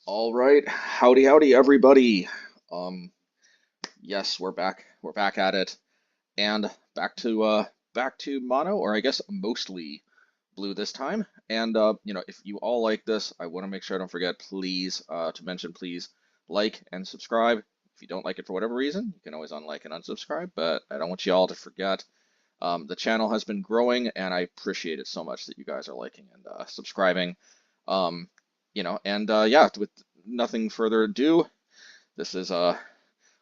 All right, howdy, howdy, everybody. Um, yes, we're back. We're back at it, and back to mono, or I guess mostly blue this time. And if you all like this, I want to make sure I don't forget, please, to mention, please like and subscribe. If you don't like it for whatever reason, you can always unlike and unsubscribe. But I don't want you all to forget. The channel has been growing, and I appreciate it so much that you guys are liking and subscribing. Um, yeah, with nothing further ado, this is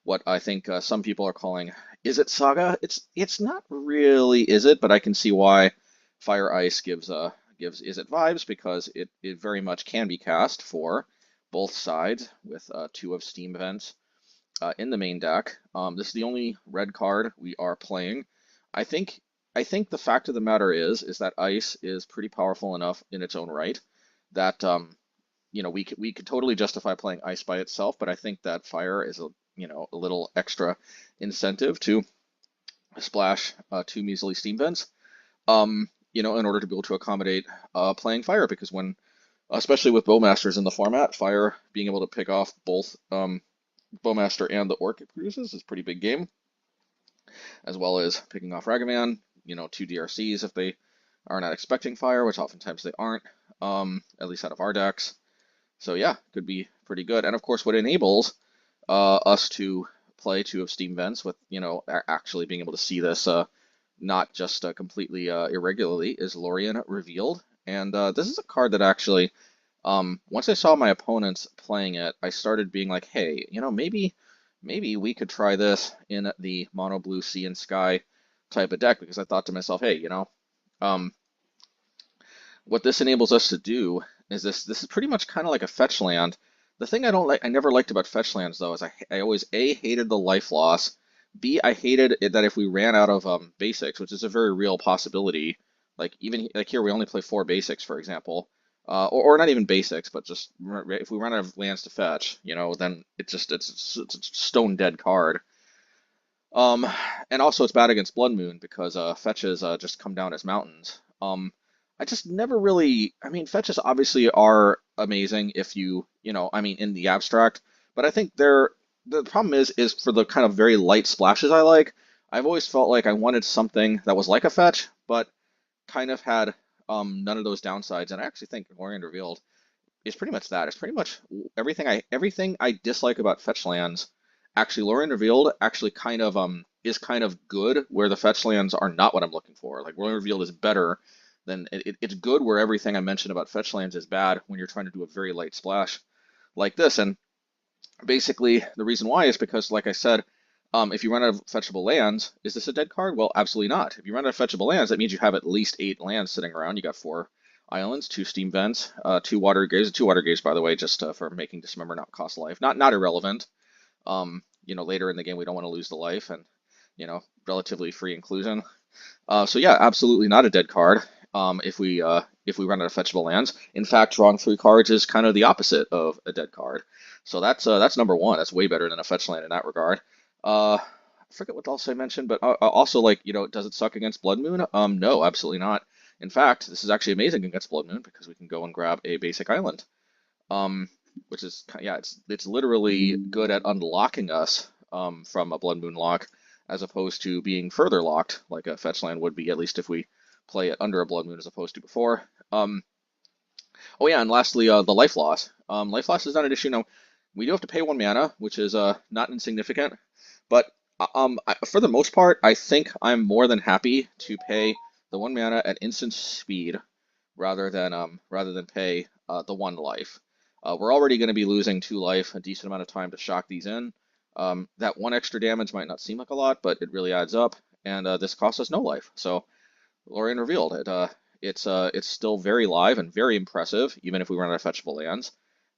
what I think some people are calling Izzet Saga. It's not really Izzet, but I can see why Fire Ice gives Izzet vibes because it very much can be cast for both sides with two of Steam events in the main deck. This is the only red card we are playing. I think I think the fact of the matter is that Ice is pretty powerful enough in its own right that we could totally justify playing Ice by itself, but I think that Fire is a little extra incentive to splash two measly Steam vents, in order to be able to accommodate playing Fire, because especially with Bowmasters in the format, Fire being able to pick off both Bowmaster and the Orc it produces is a pretty big game, as well as picking off Ragavan, two DRCs if they are not expecting Fire, which oftentimes they aren't, at least out of our decks. So yeah, could be pretty good. And of course, what enables us to play two of Steam Vents with, actually being able to see this not just completely irregularly is Lorien Revealed. And this is a card that actually, once I saw my opponents playing it, I started being like, hey, maybe we could try this in the mono blue sea and sky type of deck, because I thought to myself, hey, um, what this enables us to do is this is pretty much kind of like a fetch land. The thing I never liked about fetch lands though is I always A, hated the life loss, B, I hated it that if we ran out of basics, which is a very real possibility, like even like here we only play 4 basics, for example, or not even basics, but just if we run out of lands to fetch, then it's a stone dead card. Um, and also it's bad against Blood Moon because fetches just come down as mountains. I just never really, I mean, fetches obviously are amazing if in the abstract, but I think the problem is for the kind of very light splashes I like, I've always felt like I wanted something that was like a fetch, but kind of had none of those downsides. And I actually think Lorien Revealed is pretty much that. It's pretty much everything I dislike about fetch lands. Actually, Lorien Revealed actually kind of is kind of good where the fetch lands are not what I'm looking for. Like Lorien Revealed is better than it's good where everything I mentioned about fetch lands is bad when you're trying to do a very light splash like this. And basically, the reason why is because, like I said, if you run out of fetchable lands, is this a dead card? Well, absolutely not. If you run out of fetchable lands, that means you have at least 8 lands sitting around. You got 4 islands, 2 steam vents, 2 watery graves. 2 watery graves, by the way, just for making Dismember not cost life. Not irrelevant. Later in the game, we don't want to lose the life, and relatively free inclusion. So yeah, absolutely not a dead card. If we run out of fetchable lands, in fact, drawing 3 cards is kind of the opposite of a dead card. So that's number one. That's way better than a fetch land in that regard. I forget what else I mentioned, but also, like, does it suck against Blood Moon? No, absolutely not. In fact, this is actually amazing against Blood Moon because we can go and grab a basic island. Um, which is, yeah, it's literally good at unlocking us from a Blood Moon lock, as opposed to being further locked like a fetch land would be, at least if we play it under a Blood Moon as opposed to before. Oh yeah, and lastly, the life loss. Life loss is not an issue. Now, we do have to pay 1 mana, which is not insignificant, but for the most part, I think I'm more than happy to pay the 1 mana at instant speed rather than pay the 1 life. We're already going to be losing 2 life, a decent amount of time to shock these in. That 1 extra damage might not seem like a lot, but it really adds up, and this costs us no life. So Lorien Revealed, it's still very live and very impressive, even if we run out of fetchable lands.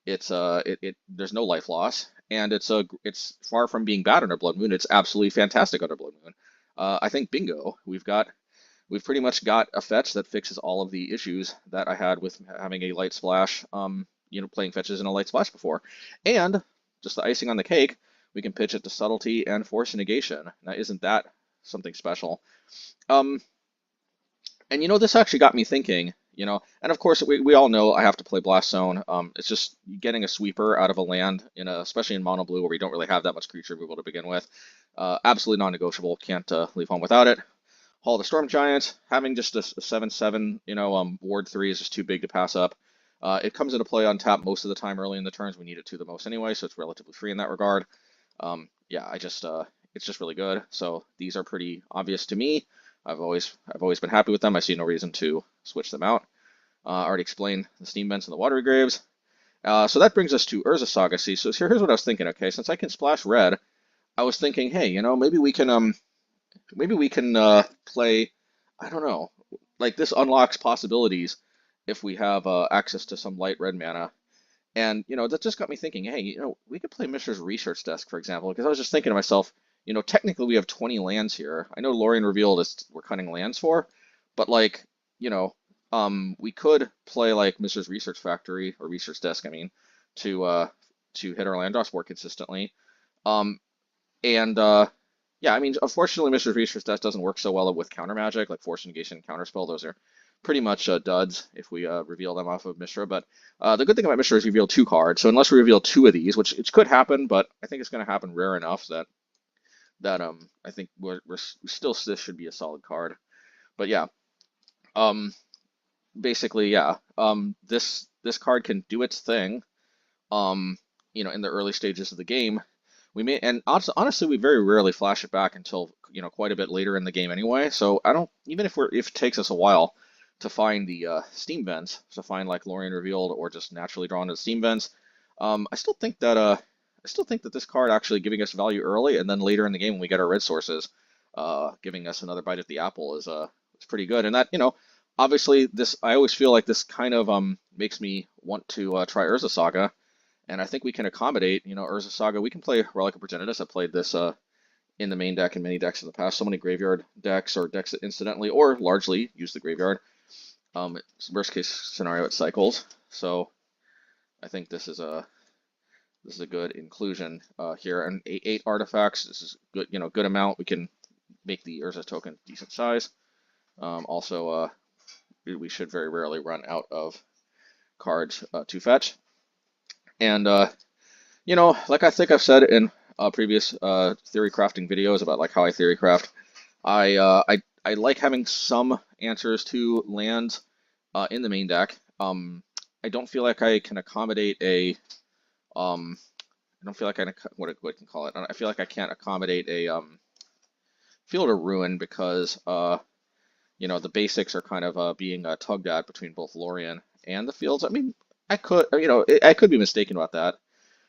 There's no life loss, and it's far from being bad under Blood Moon. It's absolutely fantastic under Blood Moon. I think bingo, we've pretty much got a fetch that fixes all of the issues that I had with having a light splash, playing fetches in a light splash before. And just the icing on the cake, we can pitch it to Subtlety and Force of Negation. Now, isn't that something special? Um, and this actually got me thinking, you know. And of course, we all know I have to play Blast Zone. It's just getting a sweeper out of a land, especially in mono blue where we don't really have that much creature removal to begin with. Absolutely non-negotiable. Can't leave home without it. Hall of the Storm Giant, having just a 7/7, Ward 3 is just too big to pass up. It comes into play on tap most of the time early in the turns. We need it to the most anyway, so it's relatively free in that regard. Yeah, it's just really good. So these are pretty obvious to me. I've always been happy with them. I see no reason to switch them out. I already explained the Steam Vents and the Watery Graves. So that brings us to Urza Saga. See, so here's what I was thinking. Okay, since I can splash red, I was thinking, hey, maybe we can play. I don't know. Like this unlocks possibilities if we have access to some light red mana. And that just got me thinking, hey, we could play Mishra's Research Desk, for example, because I was just thinking to myself, technically we have 20 lands here. I know Lorien Revealed is we're cutting lands for, but like, we could play like Mishra's Research Factory or Research Desk, I mean, to hit our land drops more consistently. And yeah, I mean, unfortunately, Mishra's Research Desk doesn't work so well with counter magic, like Force of Negation and Counterspell. Those are pretty much duds if we reveal them off of Mishra. But the good thing about Mishra is we reveal 2 cards. So unless we reveal 2 of these, which it could happen, but I think it's going to happen rare enough that I think this should be a solid card. But yeah, basically, yeah, this card can do its thing, in the early stages of the game. And honestly, we very rarely flash it back until quite a bit later in the game anyway. So I don't, even if it takes us a while to find the Steam Vents, to find like Lorien Revealed or just naturally drawn to the Steam Vents, I still think that this card actually giving us value early and then later in the game when we get our red sources, giving us another bite at the apple is pretty good. And that obviously I always feel like this kind of makes me want to try Urza Saga. And I think we can accommodate, Urza Saga. We can play Relic of Progenitus. I played this in the main deck and many decks in the past. So many graveyard decks or decks that incidentally or largely use the graveyard. Worst case scenario, it cycles. So I think this is a good inclusion here. And 8 artifacts. This is good, good amount. We can make the Urza token decent size. Also, we should very rarely run out of cards to fetch. And, like I think I've said in previous theory crafting videos about like how I theory craft, I like having some answers to lands in the main deck. I don't feel like I can accommodate a, I don't feel like what I can call it. I feel like I can't accommodate a Field of Ruin because, the basics are kind of being tugged at between both Lorien and the fields. I mean, I could be mistaken about that.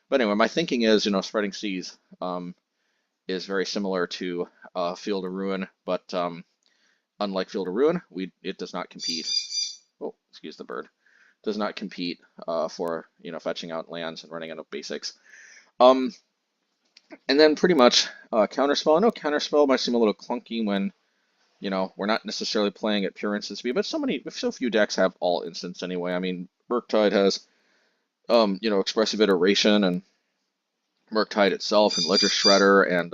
But anyway, my thinking is, Spreading Seas is very similar to Field of Ruin, but unlike Field of Ruin, it does not compete. Oh, excuse the bird. Does not compete for fetching out lands and running out of basics. And then pretty much Counterspell. I know Counterspell might seem a little clunky when we're not necessarily playing at pure instant speed, but so few decks have all instants anyway. I mean, Murktide has, Expressive Iteration and Murktide itself and Ledger Shredder and,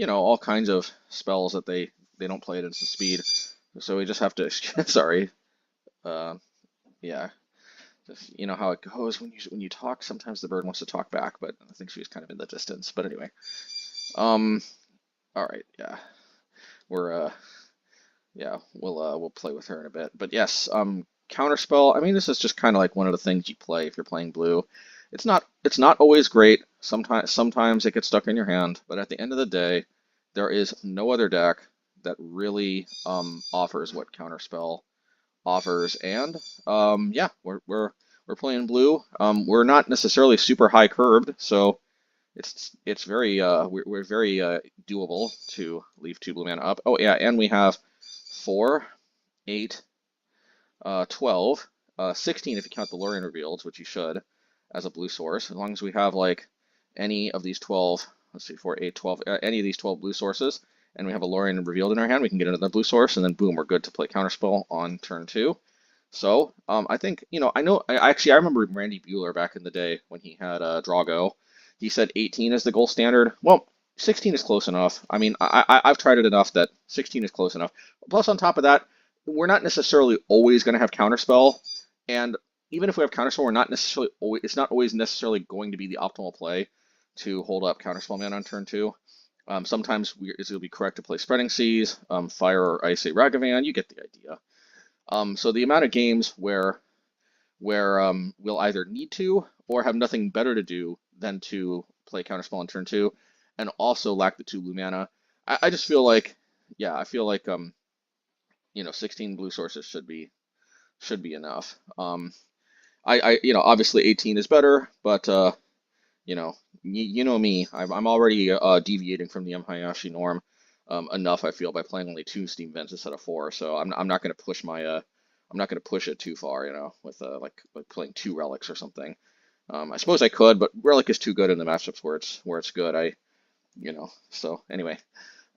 all kinds of spells that they don't play at instant speed. So we just have to, sorry, yeah, just, how it goes when you talk. Sometimes the bird wants to talk back, but I think she was kind of in the distance. But anyway, all right, yeah, we'll play with her in a bit. But yes, Counterspell, I mean, this is just kind of like one of the things you play if you're playing blue. It's not always great. Sometimes it gets stuck in your hand, but at the end of the day, there is no other deck that really offers what Counterspell offers. And yeah, we're playing blue. We're not necessarily super high curved, so it's very we're very doable to leave 2 blue mana up. Oh yeah, and we have 4, 8, 12, 16 if you count the Lorien Revealed, which you should, as a blue source. As long as we have like any of these 12, let's see, 4, 8, 12, any of these 12 blue sources, and we have a Lorien Revealed in our hand, we can get another blue source, and then boom, we're good to play Counterspell on turn 2. So I think, I remember Randy Buehler back in the day when he had Drago. He said 18 is the gold standard. Well, 16 is close enough. I mean, I've tried it enough that 16 is close enough. Plus, on top of that, we're not necessarily always going to have Counterspell, and even if we have Counterspell, we're not necessarily always, it's not always necessarily going to be the optimal play to hold up Counterspell mana on turn 2. Sometimes it'll be correct to play Spreading Seas, Fire or Ice a Ragavan, you get the idea. So the amount of games where we'll either need to or have nothing better to do than to play Counterspell on turn 2 and also lack the 2 blue mana. I just feel like, yeah, I feel like 16 blue sources should be enough. Obviously 18 is better, but you know me, I'm already deviating from the MHayashi norm enough. I feel by playing only 2 Steam Vents instead of 4, so I'm not going to push I'm not going to push it too far, with like playing 2 relics or something. I suppose I could, but relic is too good in the matchups where it's good. So anyway,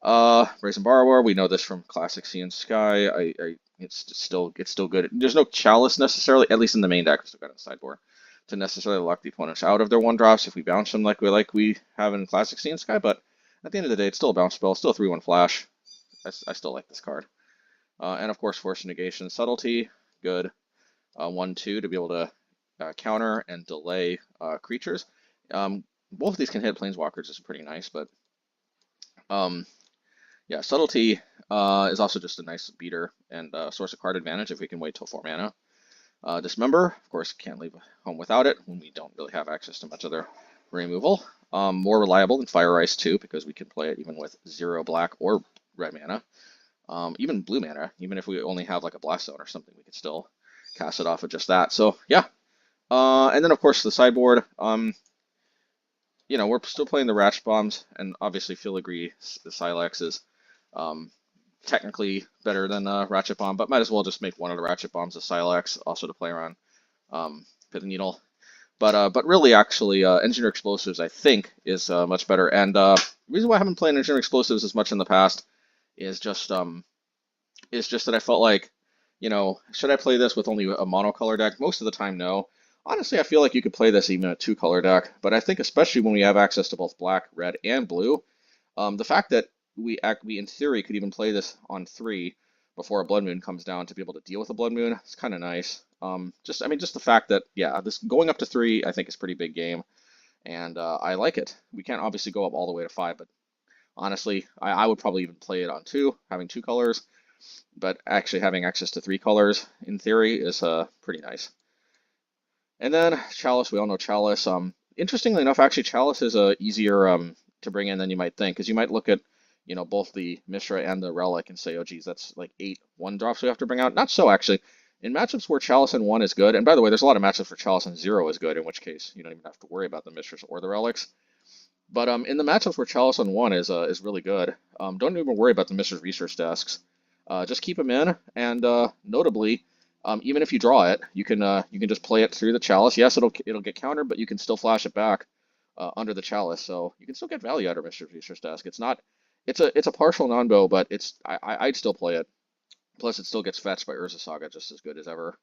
Brazen Borrower, we know this from Classic Sea and Sky. It's still good. There's no Chalice necessarily, at least in the main deck. Still got it in the sideboard to necessarily lock the opponents out of their 1-drops if we bounce them like we have in Classic Sea and Sky. But at the end of the day, it's still a bounce spell, still a 3/1 flash. I still like this card. And of course, Force of Negation, Subtlety, good. 1/2 to be able to counter and delay creatures. Both of these can hit Planeswalkers, is pretty nice, but yeah, Subtlety is also just a nice beater and source of card advantage if we can wait till 4 mana. Dismember, of course, can't leave home without it when we don't really have access to much other removal. More reliable than Fire Ice 2 because we can play it even with 0 black or red mana. Even blue mana, even if we only have like a Blast Zone or something, we can still cast it off with just that. So yeah. And then of course the sideboard, we're still playing the Ratchet Bombs, and obviously Filigree Sylex is technically better than Ratchet Bomb, but might as well just make one of the Ratchet Bombs a Sylex, also to play around Pit and Needle. But really, actually, Engineer Explosives, I think, is much better. And the reason why I haven't played Engineer Explosives as much in the past is just that I felt like, should I play this with only a monocolor deck? Most of the time, no. Honestly, I feel like you could play this even a 2-color deck, but I think especially when we have access to both black, red, and blue, the fact that we in theory could even play this on 3 before a Blood Moon comes down to be able to deal with a Blood Moon, it's kind of nice. Just the fact that, yeah, this going up to 3 I think is pretty big game, and I like it. We can't obviously go up all the way to 5, but honestly, I would probably even play it on 2, having 2 colors, but actually having access to 3 colors in theory is pretty nice. And then Chalice, we all know Chalice. Interestingly enough, actually Chalice is easier to bring in than you might think, because you might look at both the Mishra and the Relic and say, oh geez, that's like 8 1-drops we have to bring out. Not so actually. In matchups where Chalice and 1 is good, and by the way, there's a lot of matchups where Chalice and 0 is good, in which case you don't even have to worry about the Mishras or the Relics. But in the matchups where Chalice on 1 is really good, don't even worry about the Mishra's research desks. Just keep them in, and notably, even if you draw it, you can just play it through the Chalice. Yes, it'll get countered, but you can still flash it back under the Chalice, so you can still get value out of Mishra's research desk. It's a partial non-bow, but I'd still play it. Plus, it still gets fetched by Urza Saga just as good as ever.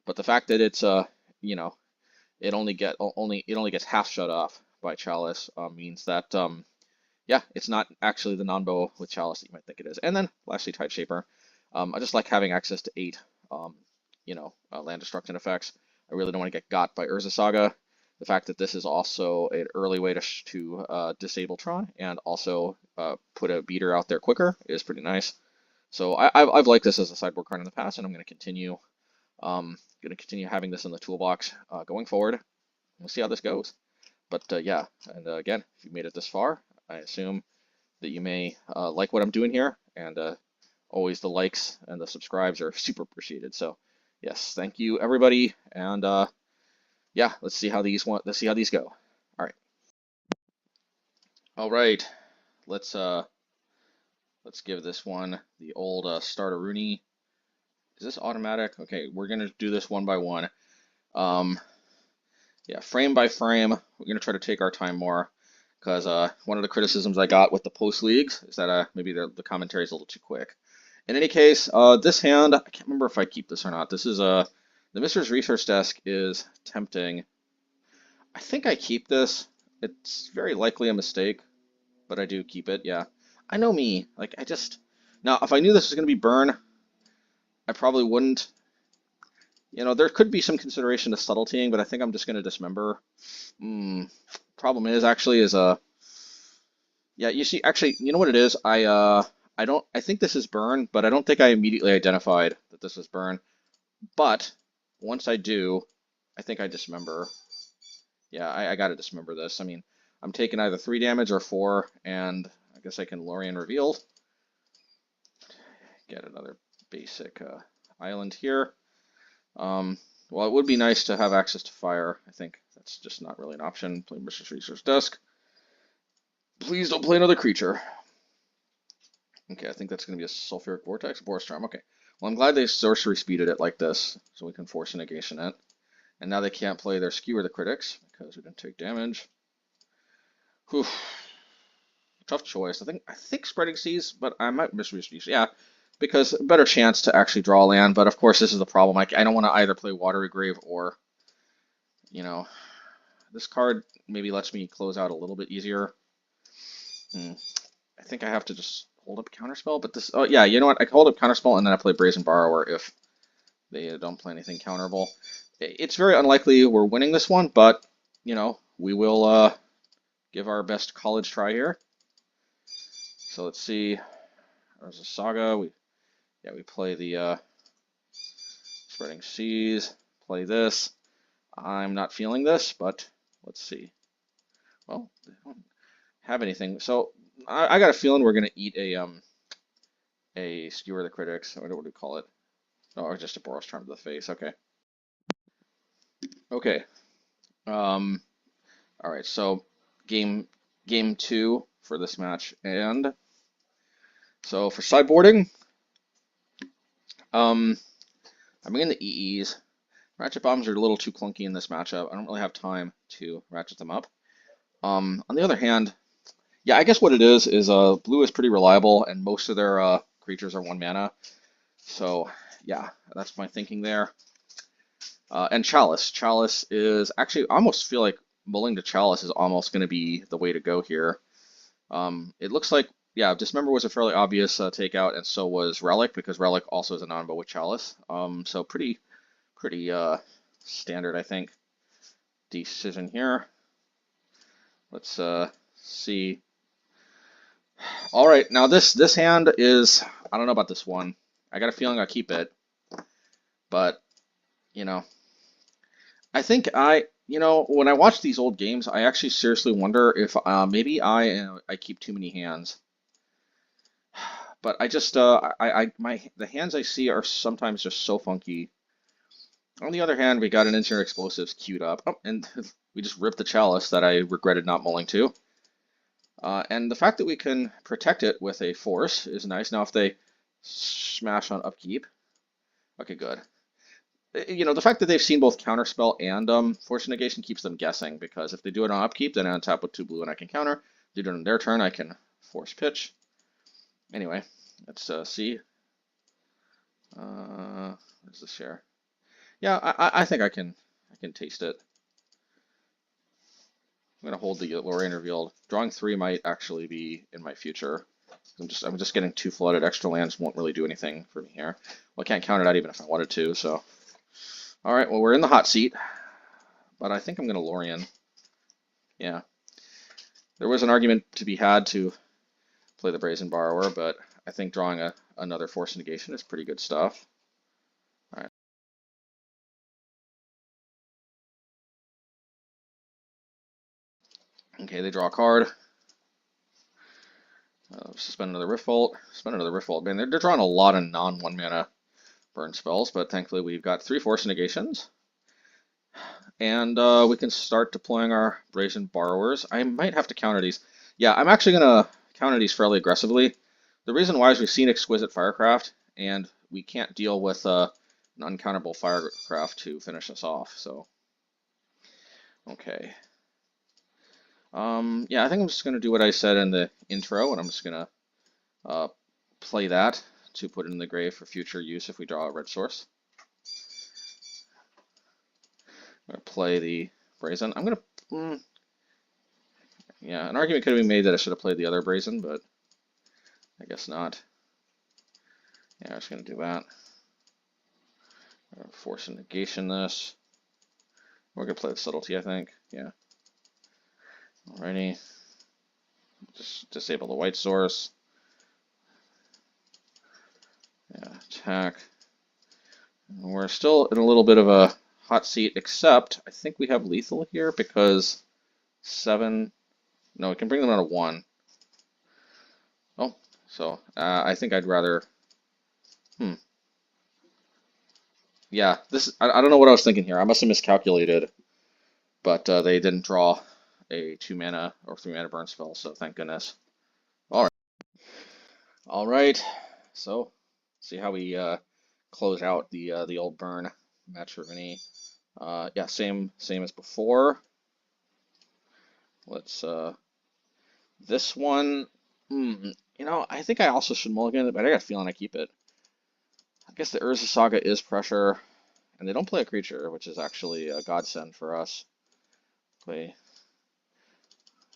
But the fact that it's it only gets half shut off by Chalice means that yeah, it's not actually the non-bow with Chalice that you might think it is. And then lastly, Tide Shaper. I just like having access to 8 land destruction effects. I really don't want to get got by Urza Saga. The fact that this is also an early way to disable Tron and also put a beater out there quicker is pretty nice. So I've liked this as a sideboard card in the past, and I'm going to continue having this in the toolbox going forward. We'll see how this goes. But yeah, and again, if you made it this far, I assume that you may like what I'm doing here, and always the likes and the subscribes are super appreciated. So yes, thank you everybody, and yeah, let's see how these go. All right, let's give this one the old starter Rooney. Is this automatic? Okay, we're gonna do this one by one. Yeah, frame by frame. We're gonna try to take our time more, because one of the criticisms I got with the post leagues is that maybe the commentary is a little too quick. In any case, this hand, I can't remember if I keep this or not. This is the Mishra's research desk is tempting. I think I keep this. It's very likely a mistake, but I do keep it. Yeah, I know me. Like now, if I knew this was gonna be burn, I probably wouldn't. You know, there could be some consideration to subtletying, but I think I'm just going to dismember. Problem is actually is yeah, you see, actually, you know what it is? I don't, I think this is burn, but I don't think I immediately identified that this was burn. But once I do, I think I dismember. Yeah, I got to dismember this. I mean, I'm taking either 3 damage or 4, and I guess I can Lorien Revealed. Get another basic island here. Well, it would be nice to have access to fire. I think that's just not really an option. Play Mishra's Research Desk. Please don't play another creature. Okay, I think that's going to be a Sulfuric Vortex. Boros Charm. Okay. Well, I'm glad they sorcery speeded it like this, so we can Force of Negation it. And now they can't play their Skewer the Critics because we didn't take damage. Whew. Tough choice. I think Spreading Seas, but I might misread. Yeah, because a better chance to actually draw land. But of course, this is the problem. I don't want to either play Watery Grave or, you know, this card maybe lets me close out a little bit easier. I think I have to just hold up Counterspell. But this, oh yeah, you know what? I can hold up Counterspell and then I play Brazen Borrower if they don't play anything counterable. It's very unlikely we're winning this one, but you know, we will give our best college try here. So let's see. There's a Saga. We play the Spreading Seas. Play this. I'm not feeling this, but let's see. Well, they don't have anything. So I got a feeling we're gonna eat a Skewer the Critics. What do we call it? Oh, or just a Boros Charm to the face. Okay. Okay. All right. So game 2 for this match, and so for sideboarding, I'm in the EEs. Ratchet Bombs are a little too clunky in this matchup. I don't really have time to ratchet them up. On the other hand, yeah, I guess what it is blue is pretty reliable, and most of their creatures are 1 mana. So yeah, that's my thinking there. And Chalice. Chalice is actually, I almost feel like mulling to Chalice is almost going to be the way to go here. It looks like, yeah, Dismember was a fairly obvious takeout, and so was Relic, because Relic also is a non-bow with Chalice. So pretty standard, I think, decision here. Let's see. All right, now this hand is, I don't know about this one. I got a feeling I'll keep it, but you know, I think when I watch these old games, I actually seriously wonder if maybe I keep too many hands. But I just the hands I see are sometimes just so funky. On the other hand, we got an Engineer Explosives queued up, and we just ripped the Chalice that I regretted not mulling to. And the fact that we can protect it with a Force is nice. Now, if they smash on upkeep, okay, good. You know, the fact that they've seen both Counterspell and Force of Negation keeps them guessing, because if they do it on upkeep, then I untap with 2 blue and I can counter. If they do it on their turn, I can Force Pitch. Anyway, let's see. Where's the share? Yeah, I think I can taste it. I'm gonna hold the Lorien Revealed. Drawing 3 might actually be in my future. I'm just getting 2 flooded. Extra lands won't really do anything for me here. Well, I can't counter that even if I wanted to. So, all right. Well, we're in the hot seat, but I think I'm gonna Lorien. Yeah, there was an argument to be had to play the Brazen Borrower, but I think drawing another Force of Negation is pretty good stuff. All right. Okay, they draw a card. Suspend another Rift Vault. Spend another Rift Vault. Man, they're drawing a lot of non-1 mana burn spells, but thankfully we've got 3 Force of Negations. And we can start deploying our Brazen Borrowers. I might have to counter these. Yeah, I'm actually going to counter these fairly aggressively. The reason why is we've seen Exquisite Firecraft, and we can't deal with an uncounterable Firecraft to finish us off. So, okay. Yeah, I think I'm just going to do what I said in the intro, and I'm just going to play that to put it in the grave for future use if we draw a red source. I'm going to play the Brazen. I'm going to... yeah, an argument could have been made that I should have played the other Brazen, but I guess not. Yeah, I'm just going to do that. Force of Negation this. We're gonna play the Subtlety, I think. Yeah. Alrighty. Just disable the white source. Yeah, attack. We're still in a little bit of a hot seat, except I think we have lethal here because 7. No, we can bring them down to 1. Oh, so I think I'd rather. Yeah, this. I don't know what I was thinking here. I must have miscalculated, but they didn't draw a 2 mana or 3 mana burn spell, so thank goodness. All right. All right. So, see how we close out the old burn match for Vinny. Yeah, same as before. Let's this one. I think I also should mulligan it, but I got a feeling I keep it. I guess the Urza Saga is pressure, and they don't play a creature, which is actually a godsend for us. Play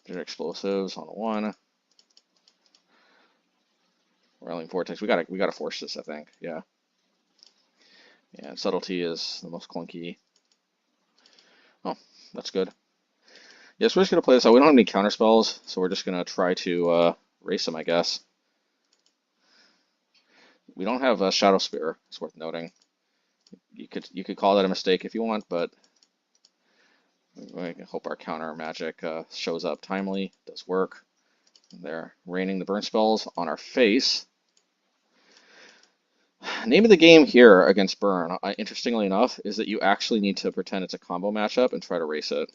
their explosives on 1. Railing Vortex. We gotta force this, I think. Yeah. Yeah, and Subtlety is the most clunky. Oh, that's good. Yes, we're just gonna play this out. We don't have any counter spells, so we're just gonna try to race them, I guess. We don't have a Shadow Spear. It's worth noting. You could call that a mistake if you want, but we can hope our counter magic shows up timely. Does work. They're raining the burn spells on our face. Name of the game here against burn, interestingly enough, is that you actually need to pretend it's a combo matchup and try to race it.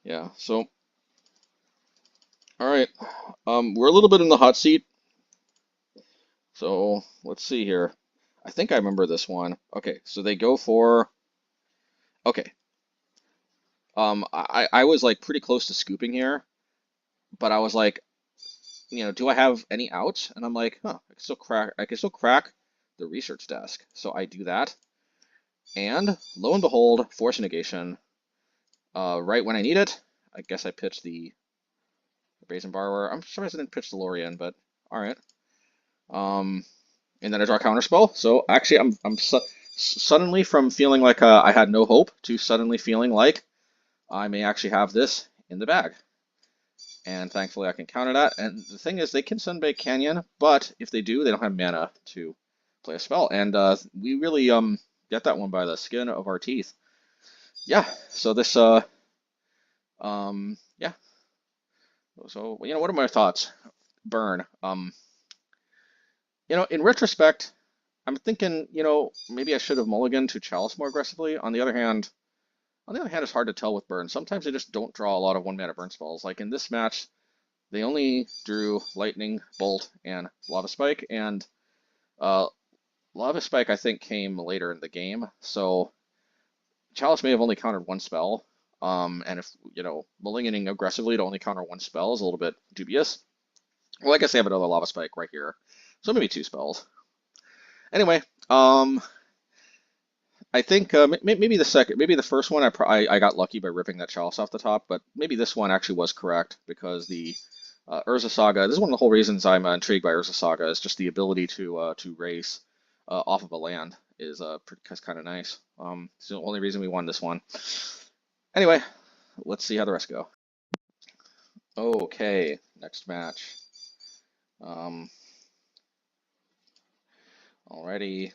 Yeah, so, all right, we're a little bit in the hot seat, so let's see here. I think I remember this one. Okay, so they go for, okay, I was like pretty close to scooping here, but I was like, do I have any outs? And I'm like, I can still crack the research desk. So I do that, and lo and behold, Force Negation. Right when I need it, I guess I pitched the Brazen Borrower. I'm surprised I didn't pitch the Lorien, but all right. And then I draw Counterspell. So actually, I'm suddenly from feeling like I had no hope to suddenly feeling like I may actually have this in the bag. And thankfully, I can counter that. And the thing is, they can Sunbake Canyon, but if they do, they don't have mana to play a spell. And we really get that one by the skin of our teeth. Yeah. So this yeah. So what are my thoughts? Burn. In retrospect, I'm thinking, maybe I should have mulliganed to Chalice more aggressively. On the other hand, it's hard to tell with burn. Sometimes they just don't draw a lot of 1 mana burn spells. Like in this match, they only drew Lightning, Bolt, and Lava Spike, and Lava Spike I think came later in the game. So Chalice may have only countered 1 spell. And if mulliganing aggressively to only counter 1 spell is a little bit dubious. Well, I guess they have another Lava Spike right here, so maybe 2 spells. Anyway, I think maybe the first one I got lucky by ripping that Chalice off the top, but maybe this one actually was correct because the Urza Saga. This is one of the whole reasons I'm intrigued by Urza Saga is just the ability to race off of a land is kind of nice. It's the only reason we won this one. Anyway, let's see how the rest go. Okay, next match. Alrighty.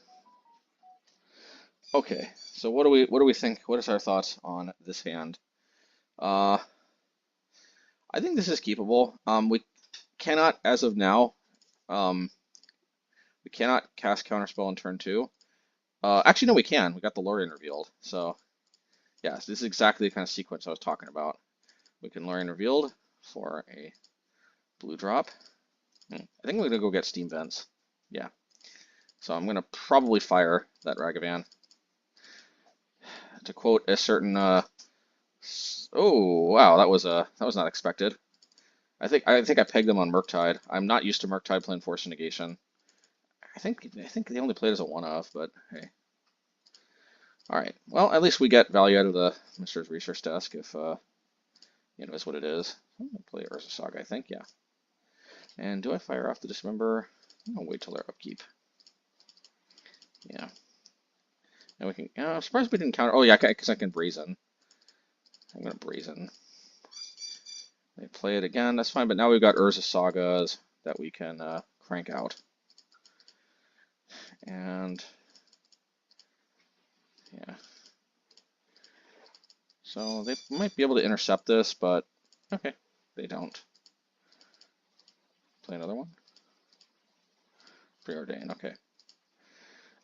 Okay, so what do we think? What is our thoughts on this hand? I think this is keepable. We cannot, as of now, we cannot cast Counterspell in turn 2. Actually, no, we can. We got the Lorien Revealed. So, yes, this is exactly the kind of sequence I was talking about. We can Lorien Revealed for a blue drop. I think we're gonna go get Steam Vents. Yeah. So I'm gonna probably fire that Ragavan. To quote a certain oh wow, that was not expected. I think I pegged them on Murktide. I'm not used to Murktide playing Force of Negation. I think they only played as a one-off, but hey. Alright. Well, at least we get value out of the Mishra's research desk if is what it is. I'm gonna play Urza Saga, I think, yeah. And do I fire off the Dismember? I'll wait till their upkeep. Yeah. And we can. I'm surprised we didn't counter. Oh yeah, because I can Brazen. I'm gonna Brazen. They play it again. That's fine. But now we've got Urza Sagas that we can crank out. And yeah. So they might be able to intercept this, but okay, they don't. Play another one. Preordain. Okay.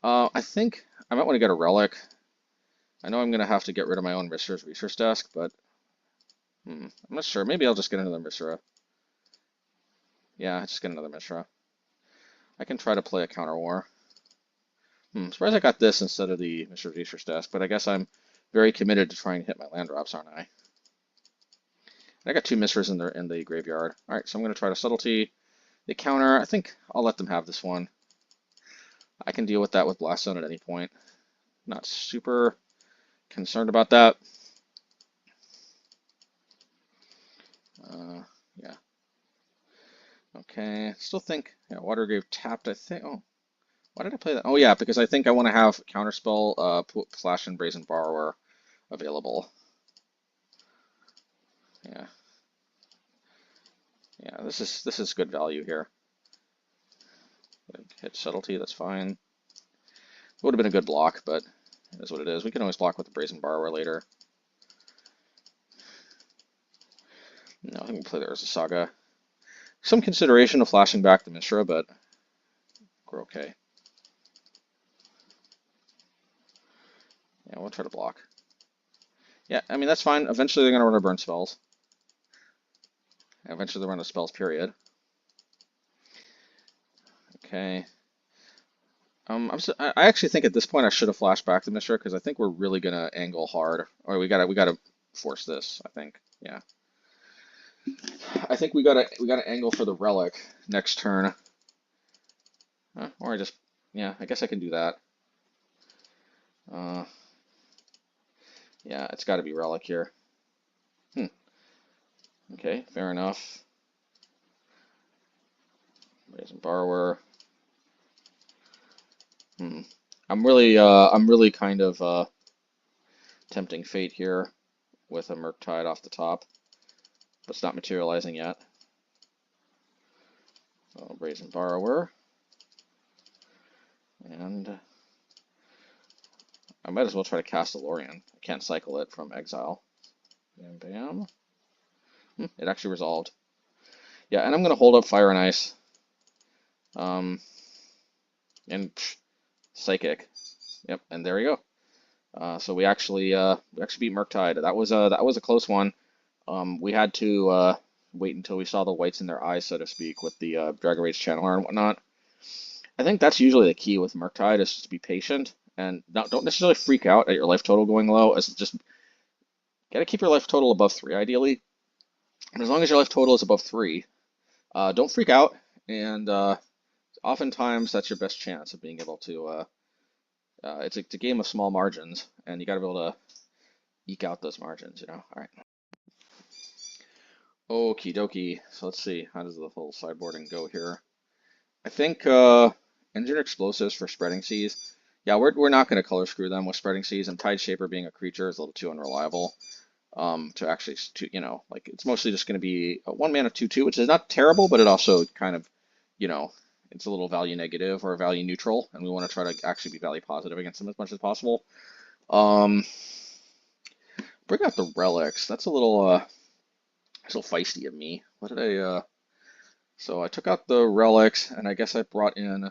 I think I might want to get a Relic. I know I'm going to have to get rid of my own Mishra's Research Desk, but I'm not sure. Maybe I'll just get another Mishra. Yeah, just get another Mishra. I can try to play a Counter War. Surprised I got this instead of the Mishra's Research Desk, but I guess I'm very committed to trying to hit my land drops, aren't I? I got 2 Mishras in the graveyard. All right, so I'm going to try to Subtlety. They counter. I think I'll let them have this one. I can deal with that with Blast Zone at any point. Not super concerned about that. Yeah. Okay. Still think Watery Grave tapped. I think. Oh, why did I play that? Oh yeah, because I think I want to have Counterspell, Flash, and Brazen Borrower available. Yeah. Yeah. This is good value here. Hit Subtlety. That's fine. It would have been a good block, but it is what it is. We can always block with the Brazen Borrower later. No, I think we'll play the Urza Saga. Some consideration of flashing back the Mishra, but we're okay. Yeah, we'll try to block. Yeah, I mean, that's fine. Eventually they're going to run out of burn spells. Eventually they'll run out of spells, period. Okay. I actually think at this point I should have flashed back the Mishra because I think we're really going to angle hard. Or we gotta force this, I think. Yeah. I think we gotta angle for the Relic next turn. Or I just, yeah, I guess I can do that. Yeah, it's got to be Relic here. Okay, fair enough. Brazen Borrower. I'm really kind of tempting fate here with a Murktide off the top, but it's not materializing yet. So Brazen Borrower, and I might as well try to cast a Lorien. I can't cycle it from exile. Bam, bam. It actually resolved. Yeah, and I'm gonna hold up Fire and Ice. And Psychic. Yep, and there we go. So we actually beat Murktide. That was a close one. We had to wait until we saw the whites in their eyes, so to speak, with the Dragon Rage Channeler and whatnot. I think that's usually the key with Murktide is just to be patient and don't necessarily freak out at your life total going low. It's just gotta keep your life total above 3, ideally. And as long as your life total is above 3, don't freak out. And oftentimes that's your best chance of being able to. It's a game of small margins, and you got to be able to eke out those margins, you know. All right. Okie dokie. So let's see. How does the whole sideboarding go here? I think Engineer Explosives for Spreading Seas. Yeah, we're not going to color screw them with Spreading Seas, and Tide Shaper being a creature is a little too unreliable to actually, you know, like it's mostly just going to be a 1-mana 2/2, which is not terrible, but it also kind of, you know, it's a little value negative or value neutral, and we want to try to actually be value positive against them as much as possible. Bring out the relics. That's a little feisty of me. What did I? So I took out the relics, and I guess I brought in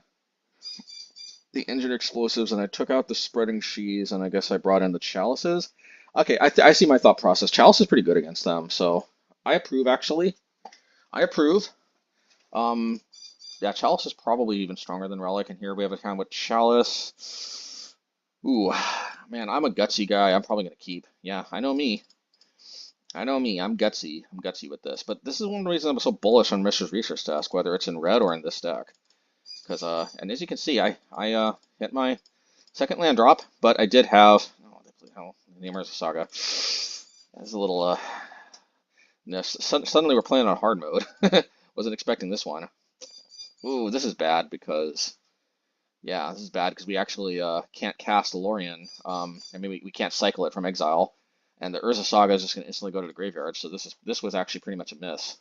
the Engineered Explosives, and I took out the Spreading Sheaths, and I guess I brought in the Chalices. Okay, I see my thought process. Chalice is pretty good against them, so I approve, actually. I approve. Yeah, Chalice is probably even stronger than Relic, and here we have a hand with Chalice. Ooh, man, I'm a gutsy guy. I'm probably going to keep. Yeah, I know me. I know me. I'm gutsy. I'm gutsy with this. But this is one of the reasons I'm so bullish on Mishra's Research Desk, whether it's in red or in this deck. Because, and as you can see, I hit my second land drop, but I did have, oh, Urza Saga. That's a little, suddenly we're playing on hard mode. Wasn't expecting this one. Ooh, this is bad because, yeah, this is bad because we actually can't cast Lorien. I mean, we can't cycle it from exile, and the Urza Saga is just going to instantly go to the graveyard. So this was actually pretty much a miss.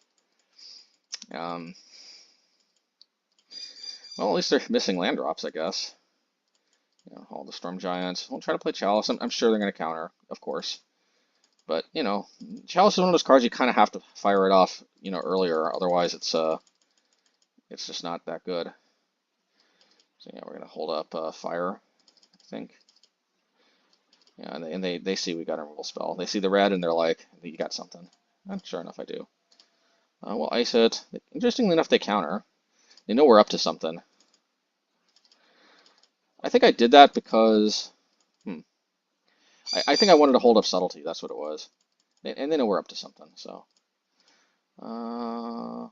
Um, well, at least they're missing land drops, I guess. You know, all the Storm Giants. We'll try to play Chalice. I'm sure they're going to counter, of course. But, you know, Chalice is one of those cards you kind of have to fire it off, you know, earlier. Otherwise, it's just not that good. So yeah, we're gonna hold up fire, I think. Yeah, and they see we got a removal spell. They see the red and they're like, you got something. And sure enough, I do. We'll ice it. Interestingly enough, they counter. They know we're up to something. I think I did that because, I think I wanted to hold up subtlety. That's what it was. And they know we're up to something. So, I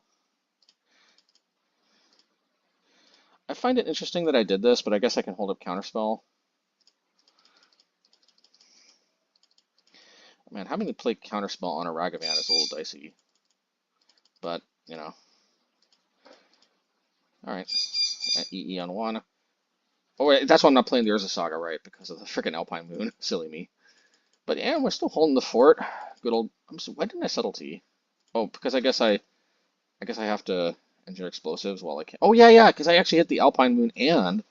find it interesting that I did this, but I guess I can hold up counterspell. Man, having to play counterspell on a Ragavan is a little dicey. But, you know. Alright. EE on 1. Oh, wait, that's why I'm not playing the Urza Saga, right? Because of the freaking Alpine Moon. Silly me. But yeah, we're still holding the fort. Good old. Why didn't I subtlety? Oh, because I guess I have to engineer explosives while I can. Oh yeah, because I actually hit the Alpine Moon and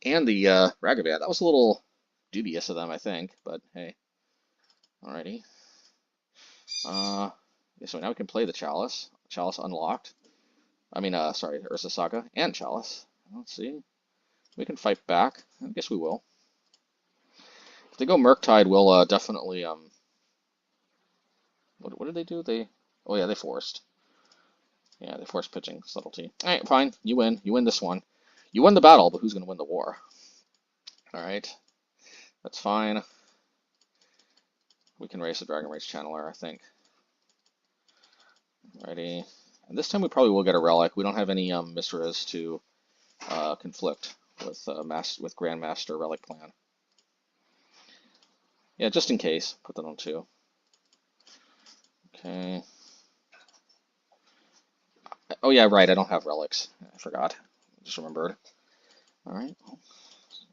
the Ragavan. That was a little dubious of them, I think. But hey, alrighty. Yeah, so now we can play the Chalice. Chalice unlocked. I mean, sorry, Urza Saga and Chalice. Let's see. We can fight back. I guess we will. If they go Murktide, we'll definitely What did they do? Oh yeah, they forced. Yeah, they forced pitching subtlety. All right, fine. You win. You win this one. You won the battle, but who's gonna win the war? All right, that's fine. We can race the Dragon Rage Channeler, I think. Alrighty. And this time we probably will get a relic. We don't have any Mishras to conflict with Grandmaster Relic Plan. Yeah, just in case. Put that on 2. Okay. Oh yeah, right. I don't have relics. I forgot. Just remembered. All right.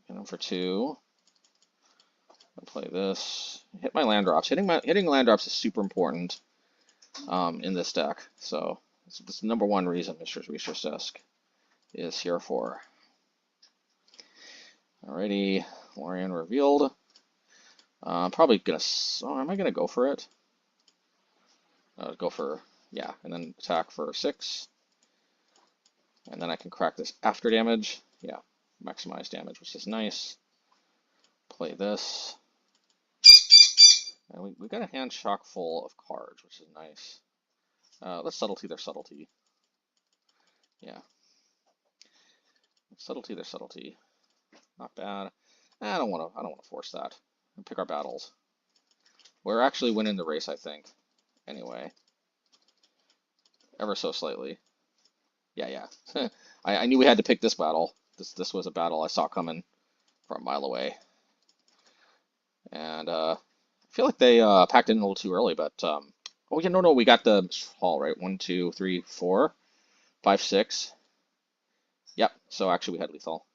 Get them for 2. I'll play this. Hit my land drops. Hitting land drops is super important in this deck. So this is the #1 reason Mishra's Research Desk is here for. Alrighty, Lorien Revealed. Probably gonna. Oh, am I gonna go for it? Go for, yeah, and then attack for 6. And then I can crack this after damage. Yeah, maximize damage, which is nice. Play this. And we got a hand chock full of cards, which is nice. Let's subtlety their subtlety. Yeah. Subtlety their subtlety. Not bad. I don't want to force that. We'll pick our battles. We're actually winning the race, I think. Anyway. Ever so slightly. Yeah. I knew we had to pick this battle. This was a battle I saw coming from a mile away. And I feel like they packed in a little too early, but oh yeah, no, we got the haul, right? 1, 2, 3, 4, 5, 6. Yep, so actually we had lethal.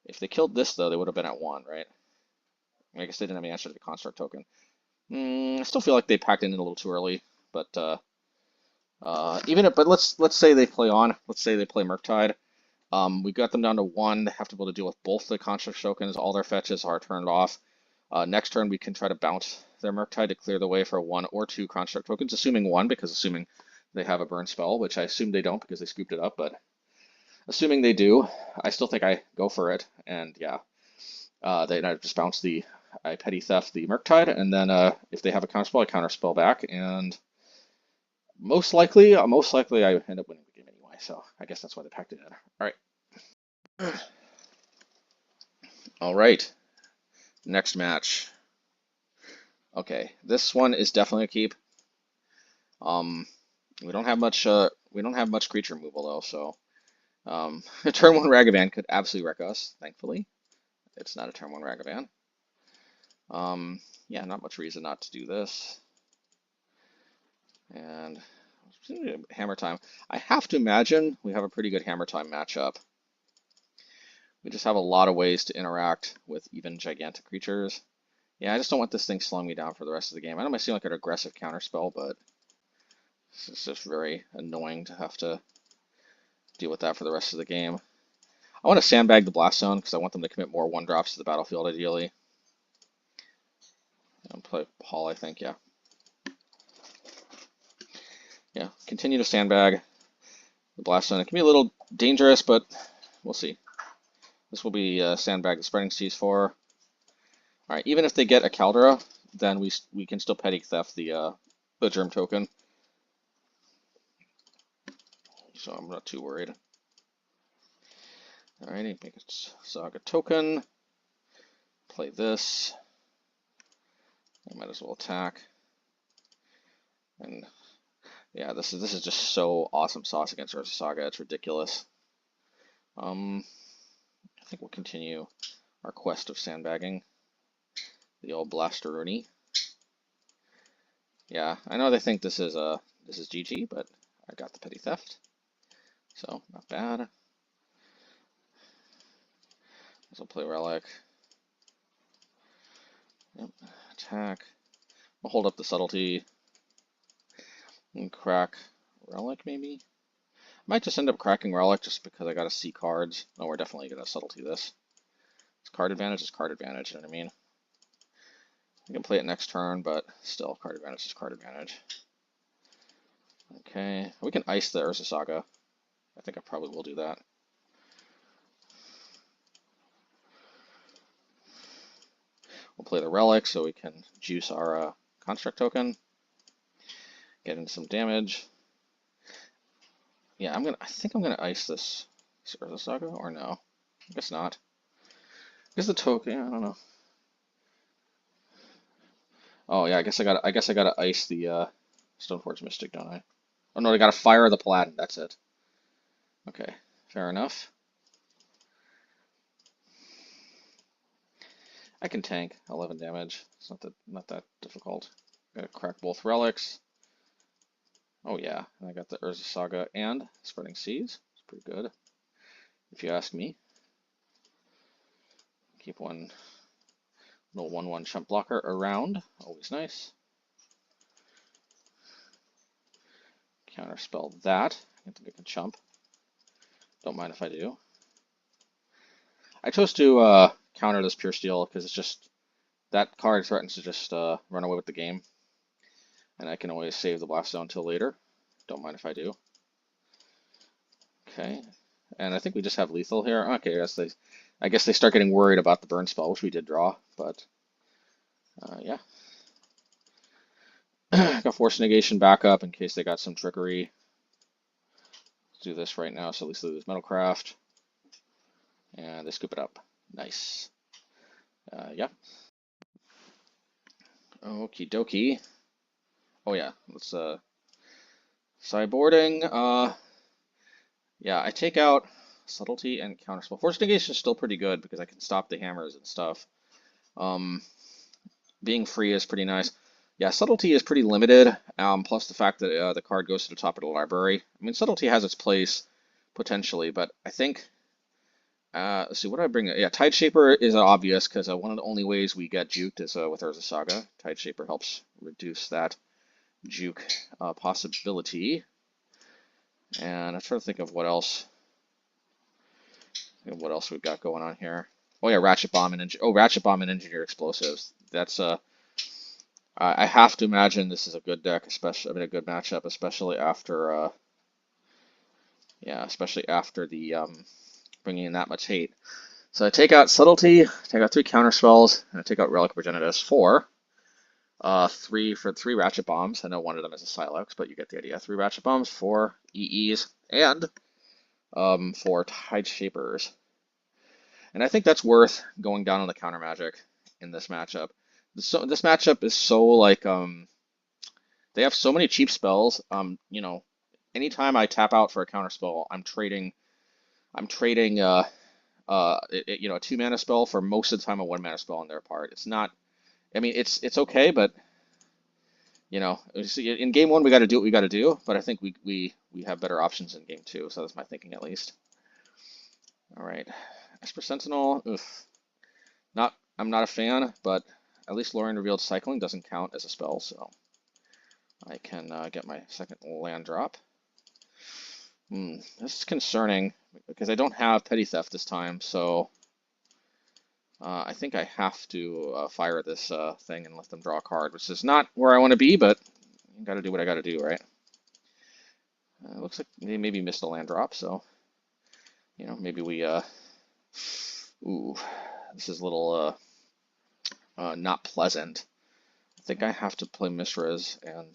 If they killed this though, they would have been at 1, right? I guess they didn't have any answer to the construct token. I still feel like they packed in a little too early, but but let's say they play on. Let's say they play Murktide. We got them down to 1. They have to be able to deal with both the construct tokens. All their fetches are turned off. Next turn we can try to bounce their Murktide to clear the way for 1 or 2 construct tokens, assuming 1, because assuming they have a burn spell, which I assume they don't because they scooped it up, but assuming they do, I still think I go for it, and yeah. They just bounce I petty theft the Murktide, and then if they have a counterspell, I counterspell back, and most likely I end up winning the game anyway. So I guess that's why they packed it in. All right. All right. Next match. Okay, this one is definitely a keep. We don't have much creature removal though, so a turn 1 Ragavan could absolutely wreck us. Thankfully, it's not a turn 1 Ragavan. Yeah, not much reason not to do this. And Hammer Time. I have to imagine we have a pretty good Hammer Time matchup. We just have a lot of ways to interact with even gigantic creatures. Yeah, I just don't want this thing slowing me down for the rest of the game. I know it might seem like an aggressive counterspell, but it's just very annoying to have to deal with that for the rest of the game. I want to sandbag the Blast Zone because I want them to commit more 1-drops to the battlefield, ideally. And play Hall, I think, yeah. Yeah, continue to sandbag the Blast Zone. It can be a little dangerous, but we'll see. This will be sandbag the Spreading Seas for. All right, even if they get a Caldera, then we can still petty theft the Germ token. So I'm not too worried. Alrighty, make a Saga token. Play this. I might as well attack. And yeah, this is just so awesome sauce against Urza Saga. It's ridiculous. I think we'll continue our quest of sandbagging the old Blasteroni. Yeah, I know they think this is GG, but I got the petty theft, so not bad. So play Relic. Yep. Attack. We'll hold up the Subtlety and crack Relic, maybe. I might just end up cracking Relic just because I got to see cards. No, we're definitely going to Subtlety this. It's card advantage is card advantage, you know what I mean? I can play it next turn, but still, card advantage is card advantage. Okay, we can ice the Urza Saga. I think I probably will do that. We'll play the Relic so we can juice our Construct token, get into some damage. Yeah, I think I'm gonna ice this Urza Saga, or no? I guess not. I guess the token. Yeah, I don't know. Oh yeah, I guess I gotta ice the Stoneforge Mystic, don't I? Oh no, I gotta fire the Paladin. That's it. Okay, fair enough. I can tank 11 damage. It's not that difficult. Gotta crack both relics. Oh yeah, and I got the Urza Saga and Spreading Seas. It's pretty good, if you ask me. Keep one little 1/1 chump blocker around. Always nice. Counterspell that. I think I can chump. Don't mind if I do. I chose to counter this Pure Steel because it's just that card threatens to just run away with the game, and I can always save the Blast Zone until later. Don't mind if I do. Okay, and I think we just have lethal here. Okay, I guess they start getting worried about the burn spell, which we did draw, but yeah. Got Force of Negation back up in case they got some trickery. Let's do this right now, so at least they lose Metalcraft. And they scoop it up. Nice. Yeah. Okie dokie. Oh yeah, let's sideboarding. Yeah, I take out Subtlety and Counterspell. Force Negation is still pretty good because I can stop the hammers and stuff. Being free is pretty nice. Yeah, Subtlety is pretty limited, plus the fact that the card goes to the top of the library. I mean, Subtlety has its place, potentially, but I think... let's see, what do I bring? Yeah, Tide Shaper is obvious, because one of the only ways we get juked is with Urza Saga. Tide Shaper helps reduce that juke possibility. And I'm trying to think of what else. What else we've got going on here? Oh yeah, Ratchet Bomb and Ratchet Bomb and Engineer Explosives. That's I have to imagine this is a good deck, especially a good matchup, especially after especially after the bringing in that much hate. So I take out Subtlety, take out 3 counterspells, and I take out Relic of Progenitus for 3 Ratchet Bombs. I know one of them is a Sylex, but you get the idea. 3 Ratchet Bombs, 4 EEs, and 4 Tide Shapers. And I think that's worth going down on the counter magic in this matchup. So this matchup is so like they have so many cheap spells. You know, anytime I tap out for a counter spell, I'm trading you know, a 2 mana spell for most of the time a 1 mana spell on their part. It's not, I mean, it's okay, but you know, in game one we got to do what we got to do, but I think we have better options in game two. So that's my thinking at least. All right, Esper Sentinel. Oof. I'm not a fan, but at least Lorien Revealed Cycling doesn't count as a spell, so I can get my second land drop. This is concerning because I don't have Petty Theft this time, so I think I have to fire this thing and let them draw a card, which is not where I want to be, but I got to do what I got to do, right? Looks like they maybe missed a land drop, so you know, maybe we ooh, this is a little not pleasant. I think I have to play Mishra's and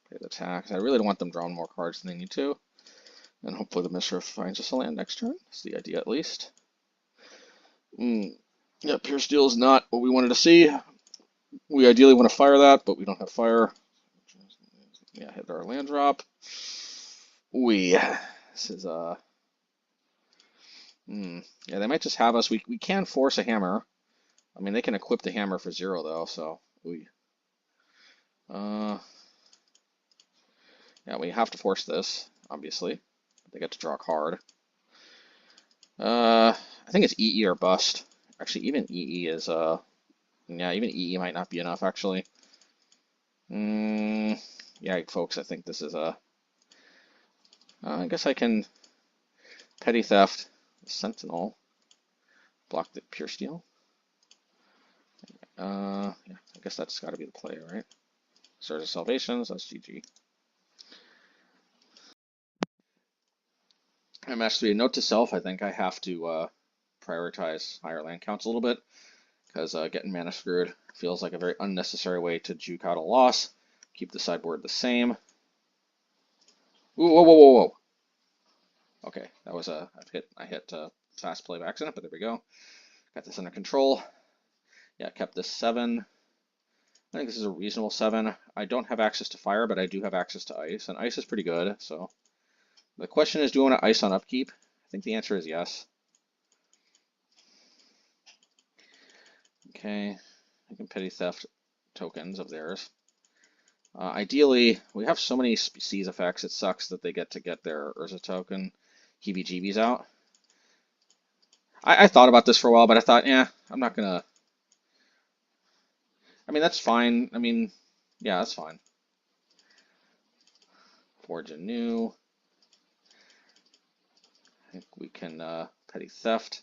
play the attack. I really don't want them drawing more cards than they need to. And hopefully the Mishra finds us a land next turn. That's the idea, at least. Yeah, Pure Steel is not what we wanted to see. We ideally want to fire that, but we don't have fire. Yeah, hit our land drop. This is yeah, they might just have us. We can force a hammer. I mean, they can equip the hammer for 0 though, so yeah, we have to force this, obviously. They get to draw a card. I think it's EE or bust. Actually, even EE is yeah, even EE might not be enough actually. Yeah, folks, I think this is I guess I can Petty Theft, Sentinel, block the Pure Steel. Yeah, I guess that's got to be the play, right? Surge of Salvations, that's GG. MH3, note to self, I think I have to prioritize higher land counts a little bit, because getting mana screwed feels like a very unnecessary way to juke out a loss. Keep the sideboard the same. Ooh, whoa, whoa, whoa, whoa. Okay, that was I hit fast play by accident, but there we go. Got this under control. Yeah, kept this 7. I think this is a reasonable 7. I don't have access to fire, but I do have access to ice, and ice is pretty good, so. The question is, do I want to ice on upkeep? I think the answer is yes. Okay, I can Petty Theft tokens of theirs. Ideally, we have so many species effects, it sucks that they get to get their Urza token heebie-jeebies out. I thought about this for a while, but I thought, yeah, I'm not gonna. I mean, that's fine. I mean, yeah, that's fine. Forge anew. I think we can Petty Theft.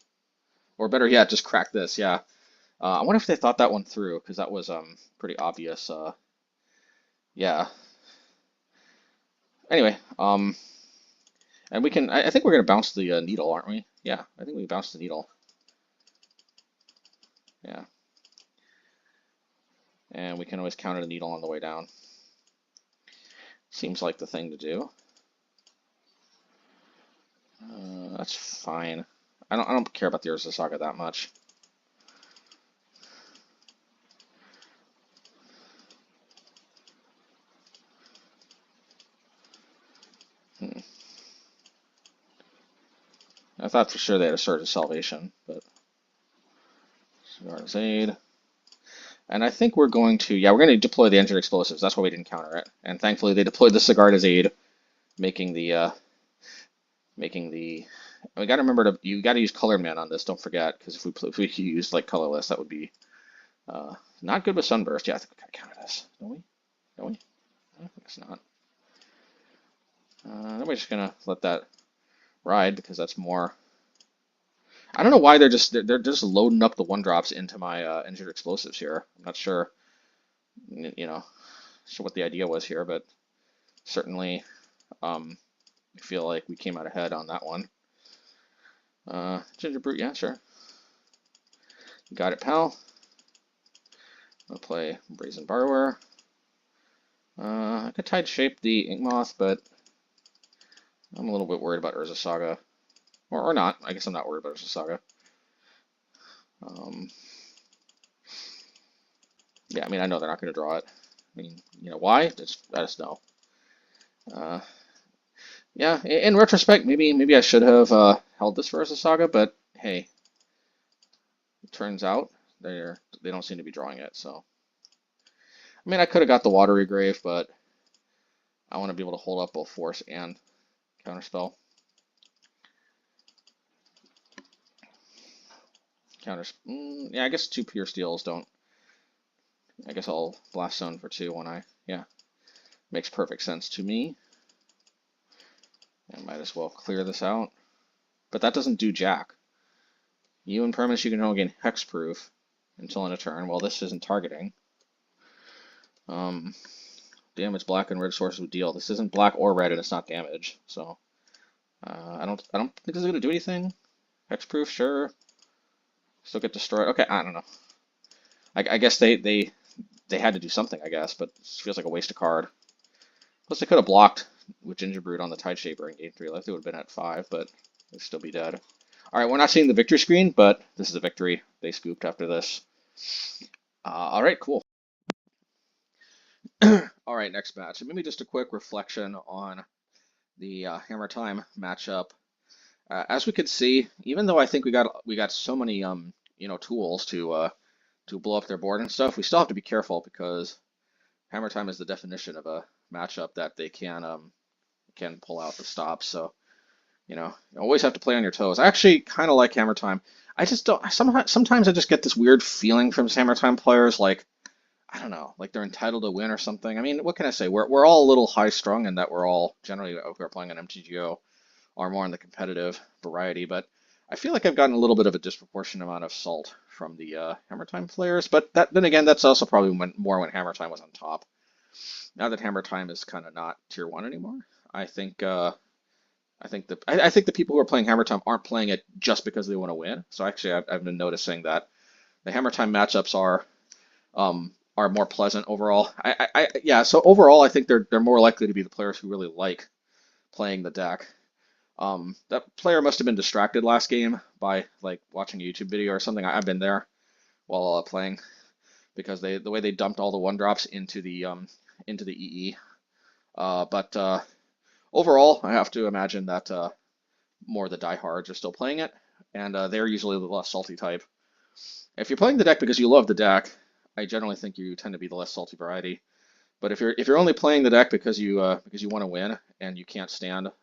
Or better yet, just crack this, yeah. I wonder if they thought that one through, because that was pretty obvious. Yeah. Anyway, and we can. I think we're gonna bounce the needle, aren't we? Yeah, I think we bounced the needle. Yeah. And we can always counter the needle on the way down. Seems like the thing to do. That's fine. I don't care about the Urza Saga that much. I thought for sure they had a Surge of Salvation, but Cigar's Aid. And I think we're going to, yeah, we're going to deploy the Engineered Explosives. That's why we didn't counter it. And thankfully they deployed the Cigar's Aid, making the, we got to remember to, you got to use Colored Mana on this, don't forget, because if we used like colorless, that would be not good with Sunburst. Yeah, I think we got to counter this, don't we? Don't we? I guess not. Then we're just going to let that ride, because that's more. I don't know why they're just loading up the 1-drops into my Engineered Explosives here. I'm not sure, you know, sure what the idea was here, but certainly I feel like we came out ahead on that one. Ginger Brute, yeah, sure. Got it, pal. I'll play Brazen Borrower. I could Tide Shape the Ink Moth, but I'm a little bit worried about Urza Saga. Or not. I guess I'm not worried about Urza Saga. Yeah, I mean, I know they're not going to draw it. I mean, you know, why? I just know. Yeah, in retrospect, maybe I should have held this for Urza Saga, but hey, it turns out they don't seem to be drawing it, so. I mean, I could have got the Watery Grave, but I want to be able to hold up both Force and Counterspell. Yeah, I guess 2 Pure Steels don't. I guess I'll Blast Zone for 2 when I. Yeah, makes perfect sense to me. I might as well clear this out. But that doesn't do jack. You and permanents you can only gain hexproof until in a turn. Well, this isn't targeting. Damage black and red sources would deal. This isn't black or red, and it's not damage. So I don't think this is gonna do anything. Hexproof, sure. Still get destroyed. Okay, I don't know. I guess they had to do something, I guess, but it feels like a waste of card. Plus, they could have blocked with Gingerbread on the Tide Shaper in game 3 life. They would have been at 5, but they'd still be dead. All right, we're not seeing the victory screen, but this is a victory. They scooped after this. All right, cool. All right, next match. Maybe just a quick reflection on the Hammer Time matchup. As we could see, even though I think we got so many tools to blow up their board and stuff, we still have to be careful because Hammer Time is the definition of a matchup that they can pull out the stops. So you always have to play on your toes. I actually kind of like Hammer Time. I just don't. Sometimes I just get this weird feeling from Hammer Time players, like I don't know, like they're entitled to win or something. I mean, what can I say? We're all a little high strung in that we're all generally we're playing on MTGO or more in the competitive variety, but I feel like I've gotten a little bit of a disproportionate amount of salt from the Hammer Time players. But then again, that's also probably more when Hammer Time was on top. Now that Hammer Time is kind of not tier 1 anymore, I think the people who are playing Hammer Time aren't playing it just because they want to win. So actually, I've been noticing that the Hammer Time matchups are more pleasant overall. Yeah. So overall, I think they're more likely to be the players who really like playing the deck. That player must have been distracted last game by like watching a YouTube video or something. I've been there while playing because the way they dumped all the 1-drops into the EE. But overall, I have to imagine that more of the diehards are still playing it, and they're usually the less salty type. If you're playing the deck because you love the deck, I generally think you tend to be the less salty variety. But if you're only playing the deck because you want to win and you can't stand the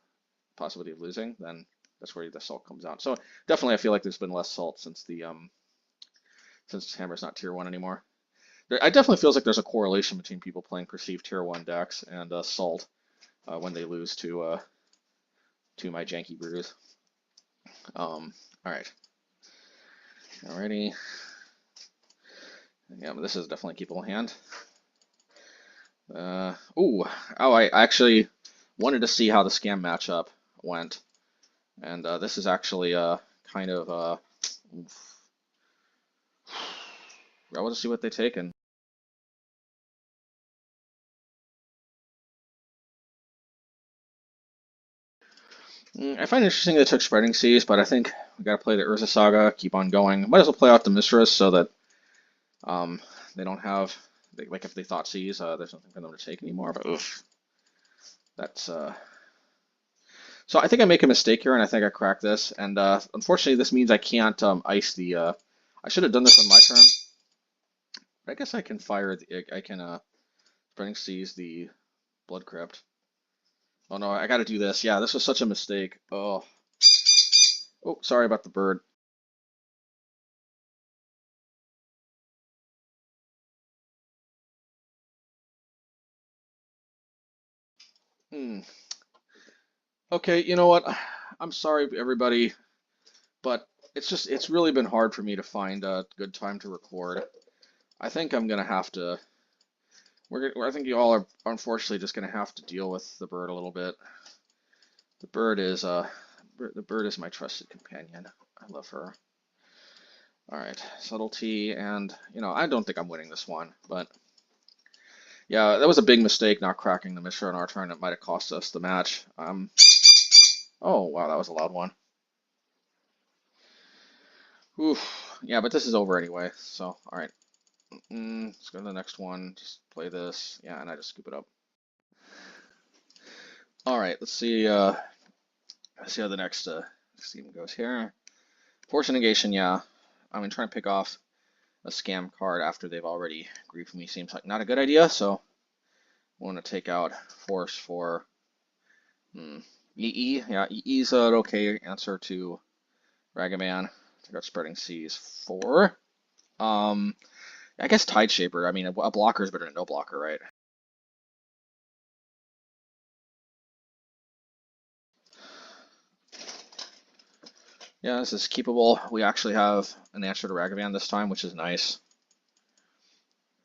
possibility of losing, then that's where the salt comes out. So definitely, I feel like there's been less salt since since Hammer's not tier 1 anymore. I definitely feels like there's a correlation between people playing perceived tier 1 decks and salt when they lose to my janky brews. All right. Alrighty. Yeah, but this is definitely a keepable hand. I actually wanted to see how the scam matchup went, and this is actually kind of I want to see what they taken. I find it interesting they took Spreading Seas, but I think we got to play the Urza Saga, keep on going. Might as well play out the Mishras so that they don't have, like if they thought Seas, there's nothing for them to take anymore, but oof. That's, So I think I make a mistake here, and I think I cracked this, and unfortunately this means I can't ice the, I should have done this on my turn, but I guess I can fire, I can Spreading Seas the Blood Crypt. Oh no, I gotta do this. Yeah, this was such a mistake. Oh, sorry about the bird. Okay, you know what? I'm sorry, everybody, but it's really been hard for me to find a good time to record. I think I'm gonna have to. I think you all are unfortunately just gonna have to deal with the bird a little bit. The bird is my trusted companion. I love her. All right, Subtlety, and I don't think I'm winning this one, but yeah, that was a big mistake not cracking the Mishra in our turn. It might have cost us the match. Oh wow, that was a loud one. Oof. Yeah, but this is over anyway. So all right, let's go to the next one. Just play this. Yeah, and I just scoop it up. All right, let's see. Let's see how the next game goes here. Force of Negation. Yeah, I'm trying to pick off a scam card after they've already griefed me seems like not a good idea, so I want to take out Force for EE. Yeah, EE's an okay answer to Ragavan. Take out Spreading Seas for. I guess Tide Shaper. I mean, a blocker is better than no blocker, right? Yeah, this is keepable. We actually have an answer to Ragavan this time, which is nice.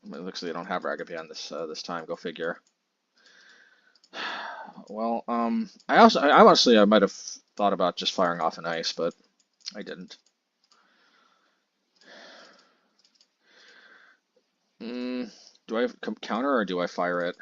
It looks like they don't have Ragavan this time. Go figure. Well, I might have thought about just firing off an ice, but I didn't. Do I counter or do I fire it?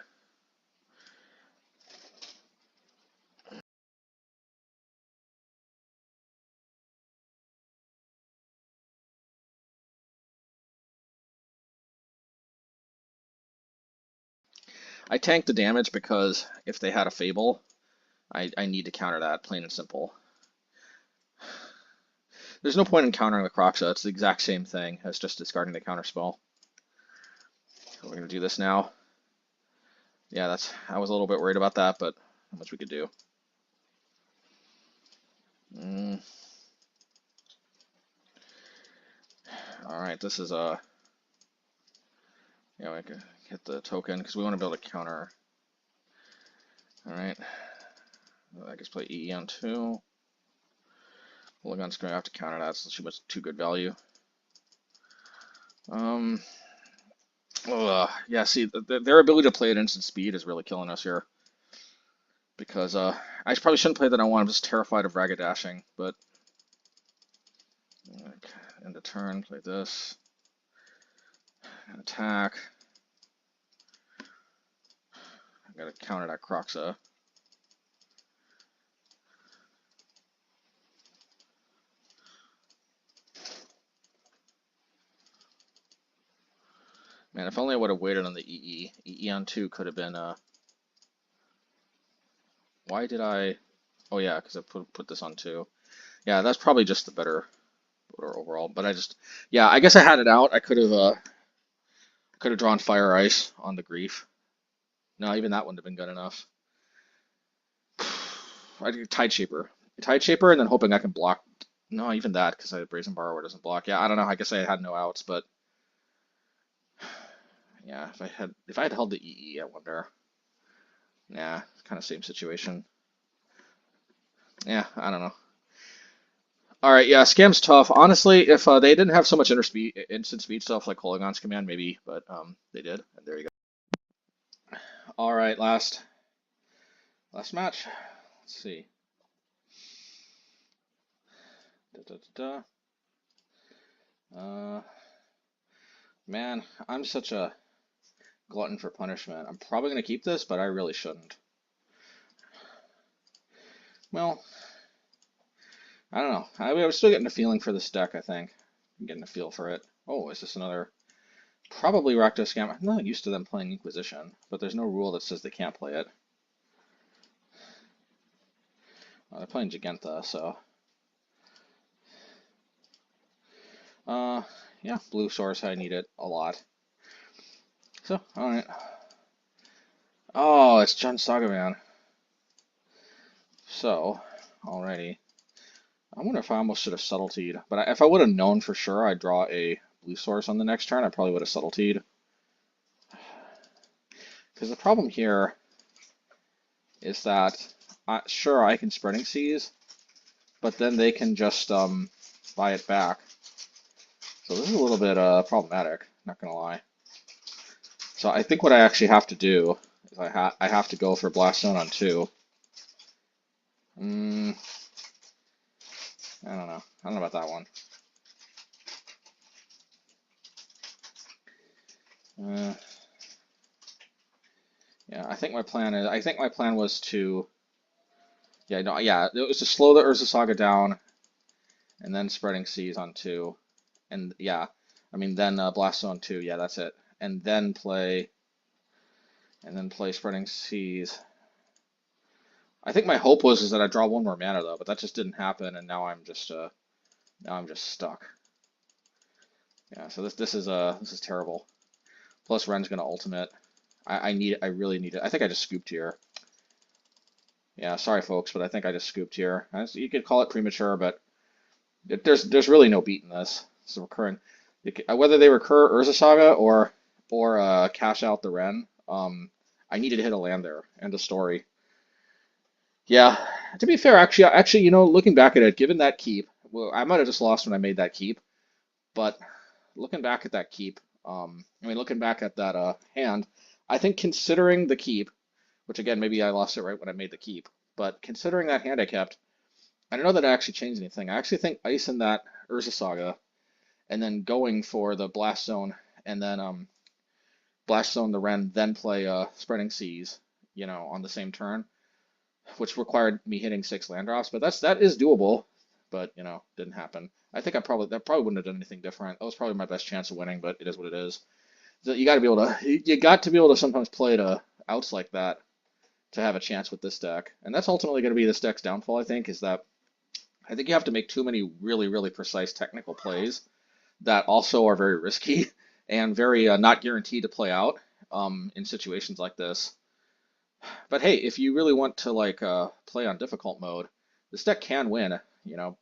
I tanked the damage because if they had a Fable, I need to counter that, plain and simple. There's no point in countering the Kroxa. It's the exact same thing as just discarding the counterspell. So we're going to do this now. Yeah, I was a little bit worried about that, but how much we could do. Alright, this is a... Yeah, we can hit the token because we want to be able to counter. Alright. I guess play EE on 2. Polygon's going to have to counter that, so she was too good value. Yeah, see, their ability to play at instant speed is really killing us here. Because I probably shouldn't play that on 1. I'm just terrified of Raggedashing, but end of turn, play this. And attack. I gotta counter that Kroxa. Man, if only I would have waited on the EE. EE on 2 could have been why did I... Oh yeah, because I put this on 2. Yeah, that's probably just the better overall. But yeah, I guess I had it out. I could have drawn Fire Ice on the grief. No, even that wouldn't have been good enough. I did Tide Shaper, and then hoping I can block. No, even that because Brazen Borrower doesn't block. Yeah, I don't know. I guess I had no outs, but yeah, if I had held the EE, I wonder. Yeah, kind of same situation. Yeah, I don't know. All right, yeah, Scam's tough. Honestly, if they didn't have so much instant speed stuff like Polygon's command, maybe, but they did, and there you go. All right, last match. Let's see. Man, I'm such a glutton for punishment. I'm probably gonna keep this, but I really shouldn't. Well, I don't know. I'm still getting a feeling for this deck, I think. I'm getting a feel for it. Oh, is this another... Probably Rakdos Scam. I'm not used to them playing Inquisition, but there's no rule that says they can't play it. Well, they're playing Giganta, so... yeah, blue source, I need it a lot. So, alright. Oh, it's John Sava-van. So, alrighty. I wonder if I almost should have subtletied. But if I would have known for sure I'd draw a blue source on the next turn, I probably would have subtletied. Because the problem here is that, sure, I can Spreading Seas, but then they can just buy it back. So this is a little bit problematic, not going to lie. So I think what I actually have to do is I have to go for Blast Zone on 2. I don't know. I don't know about that one. Yeah, I think my plan was to... Yeah, no, yeah, it was to slow the Urza Saga down, and then Spreading Seas on 2. And yeah, I mean, then Blast Zone 2, yeah, that's it. And then play Spreading Seas. I think my hope was that I'd draw 1 more mana though, but that just didn't happen, and now I'm just stuck. Yeah, so this is terrible. Plus Ren's gonna ultimate. I really need it. I think I just scooped here. Yeah, sorry folks, but I think I just scooped here. You could call it premature, but there's really no beating this. It's a recurring. Whether they recur Urza Saga or cash out the Ren, I needed to hit a land there. End of story. Yeah, to be fair, actually, looking back at it, given that keep, well, I might have just lost when I made that keep, but looking back at that keep, looking back at that hand, I think considering the keep, which again, maybe I lost it right when I made the keep, but considering that hand I kept, I don't know that it actually changed anything. I actually think ice in that Urza Saga, and then going for the Blast Zone, and then Blast Zone the Ren, then play Spreading Seas, on the same turn, which required me hitting 6 land drops, but that is doable, but didn't happen. I think that probably wouldn't have done anything different. That was probably my best chance of winning, but it is what it is. So you got to be able to sometimes play to outs like that to have a chance with this deck, and that's ultimately going to be this deck's downfall. I think is that I think you have to make too many really really precise technical plays that also are very risky and very not guaranteed to play out in situations like this. But hey, if you really want to play on difficult mode, this deck can win,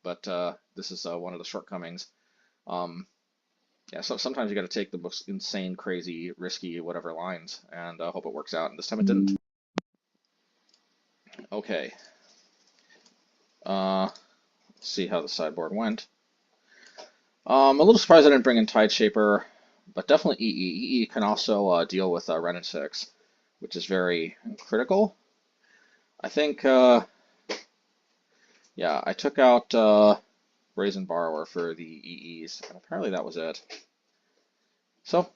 but this is one of the shortcomings. Um, yeah, so sometimes you got to take the most insane, crazy, risky, whatever lines, and hope it works out. And this time it didn't. Okay. Let's see how the sideboard went. A little surprised I didn't bring in Tideshaper, but definitely EE. EE can also deal with Ren and 6, which is very critical. I think, yeah, I took out Brazen Borrower for the EEs, and apparently that was it. So,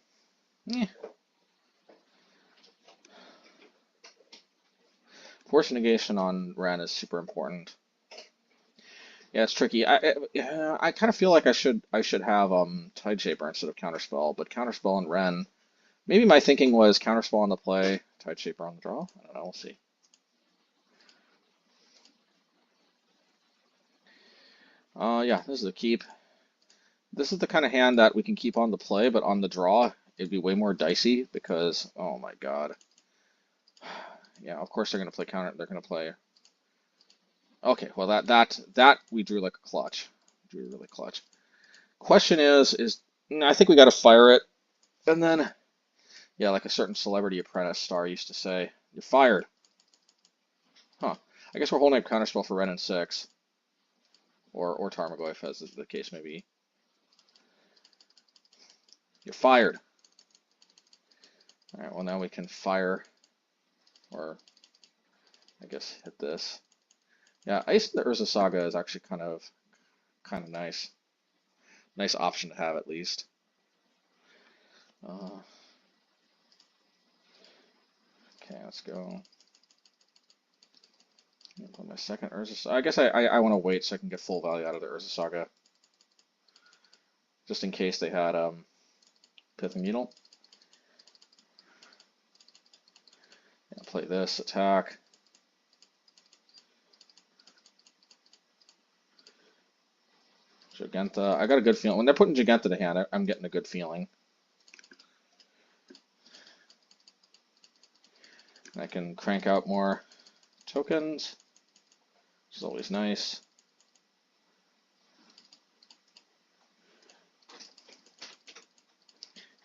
yeah. Force of Negation on Ren is super important. Yeah, it's tricky. I kind of feel like I should have Tideshaper instead of Counterspell, but Counterspell and Ren. Maybe my thinking was Counterspell on the play, Tideshaper on the draw. I don't know. We'll see. Yeah, this is a keep. This is the kind of hand that we can keep on the play, but on the draw, it'd be way more dicey because, oh my god. Yeah, of course they're gonna play counter. They're gonna play. Okay, well that we drew like a clutch. Drew really clutch. Question is I think we got to fire it, and then yeah, like a certain celebrity apprentice star used to say, you're fired. Huh. I guess we're holding up Counterspell for Ren and 6, or Tarmogoyf, as the case may be. You're fired. All right. Well, now we can fire, or I guess hit this. Yeah, Ice in the Urza Saga is actually kind of nice. Nice option to have at least. Okay, let's go. Put my second Urza Saga. I guess I want to wait so I can get full value out of the Urza Saga, just in case they had Pithing Needle. Yeah, play this attack. Jugenta. I got a good feeling when they're putting Jugenta to hand. I'm getting a good feeling. I can crank out more tokens, which is always nice.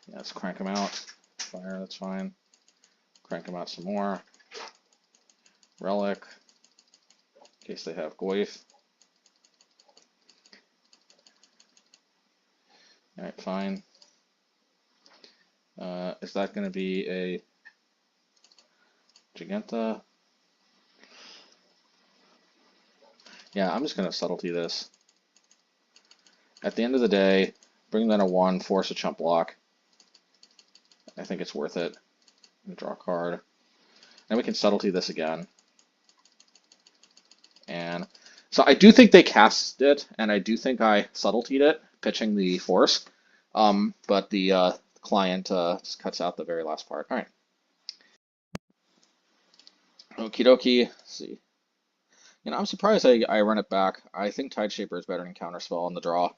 Yeah, let's crank them out. Fire, that's fine. Crank them out some more. Relic, in case they have Goyf. Alright, fine. Is that going to be a Jugenta? Yeah, I'm just going to Subtlety this. At the end of the day, bring that a 1, force a chump block. I think it's worth it. Draw a card. And we can Subtlety this again. And so I do think they cast it, and I do think I Subtletied it, pitching the force. But the client just cuts out the very last part. All right. Okie dokie. Let's see. I'm surprised I run it back. I think Tideshaper is better than Counterspell on the draw.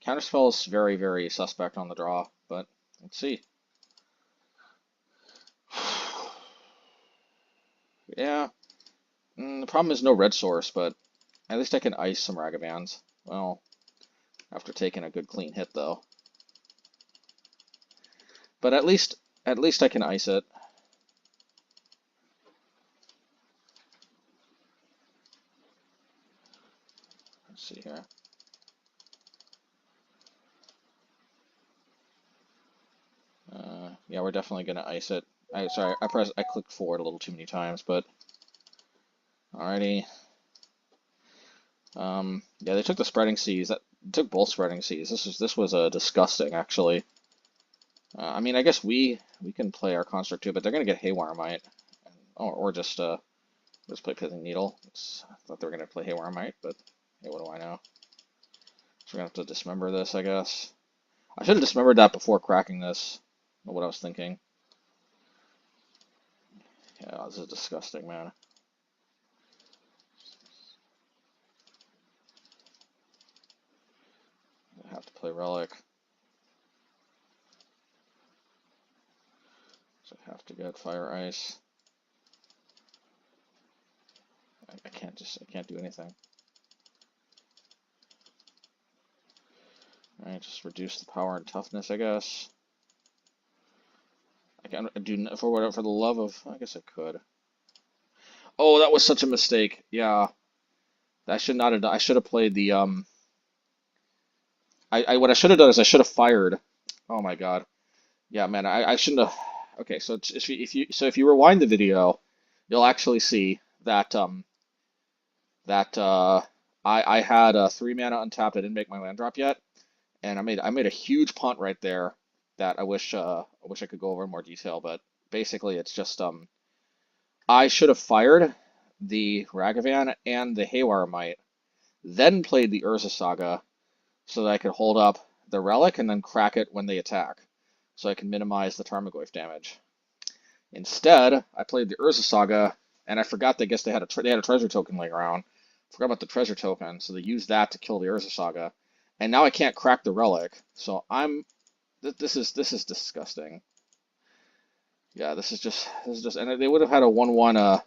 Counterspell is very, very suspect on the draw, but let's see. Yeah, the problem is no red source, but at least I can ice some Ragavans. Well, after taking a good clean hit though. But at least I can ice it. Let's see here. Yeah, we're definitely gonna ice it. Sorry, I clicked forward a little too many times, but alrighty. Yeah, they took the spreading seas. That took both spreading seas. This was disgusting actually. I mean, I guess we can play our construct too, but they're gonna get Haywire Might, or just play Pithing Needle. I thought they were gonna play Haywire Might, but hey, what do I know? So we're gonna have to dismember this, I guess. I should have dismembered that before cracking this. What I was thinking. Yeah, this is disgusting, man. I have to play Relic. So I have to get Fire Ice. I can't do anything. Alright, just reduce the power and toughness, I guess. I can do for the love of. I guess I could. Oh, that was such a mistake. Yeah, that should not have done. I should have played the what I should have done is I should have fired. Oh my God. Yeah, man, I shouldn't have. Okay, so if you rewind the video, you'll actually see that I had 3 mana untapped. I didn't make my land drop yet, and I made a huge punt right there that I wish I could go over in more detail. But basically, it's just I should have fired the Ragavan and the Haywire Might, then played the Urza Saga so that I could hold up the Relic and then crack it when they attack, so I can minimize the Tarmogoyf damage. Instead, I played the Urza Saga, and I forgot they had a treasure token laying around. Forgot about the treasure token, so they used that to kill the Urza Saga, and now I can't crack the Relic. So this is disgusting. Yeah, this is just, and they would have had a 1/1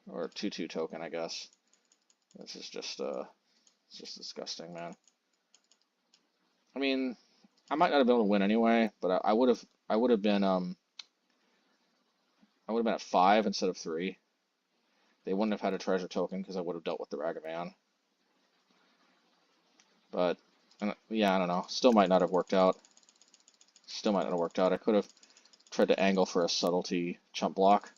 or a 2/2 token, I guess. This is just it's just disgusting, man. I mean, I might not have been able to win anyway, but I would have been at 5 instead of 3. They wouldn't have had a treasure token because I would have dealt with the Ragavan. But yeah, I don't know. Still might not have worked out. Still might not have worked out. I could have tried to angle for a subtlety chump block.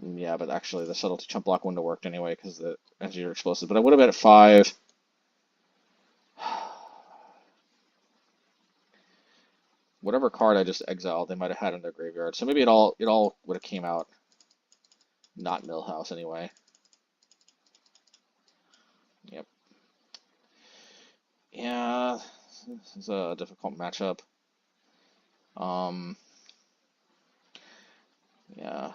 Yeah, but actually the subtlety chump block wouldn't have worked anyway because the engineer explosive. But I would have been at 5. Whatever card I just exiled, they might have had in their graveyard. So maybe it all would have came out not Millhouse anyway. Yep. Yeah, this is a difficult matchup. Yeah.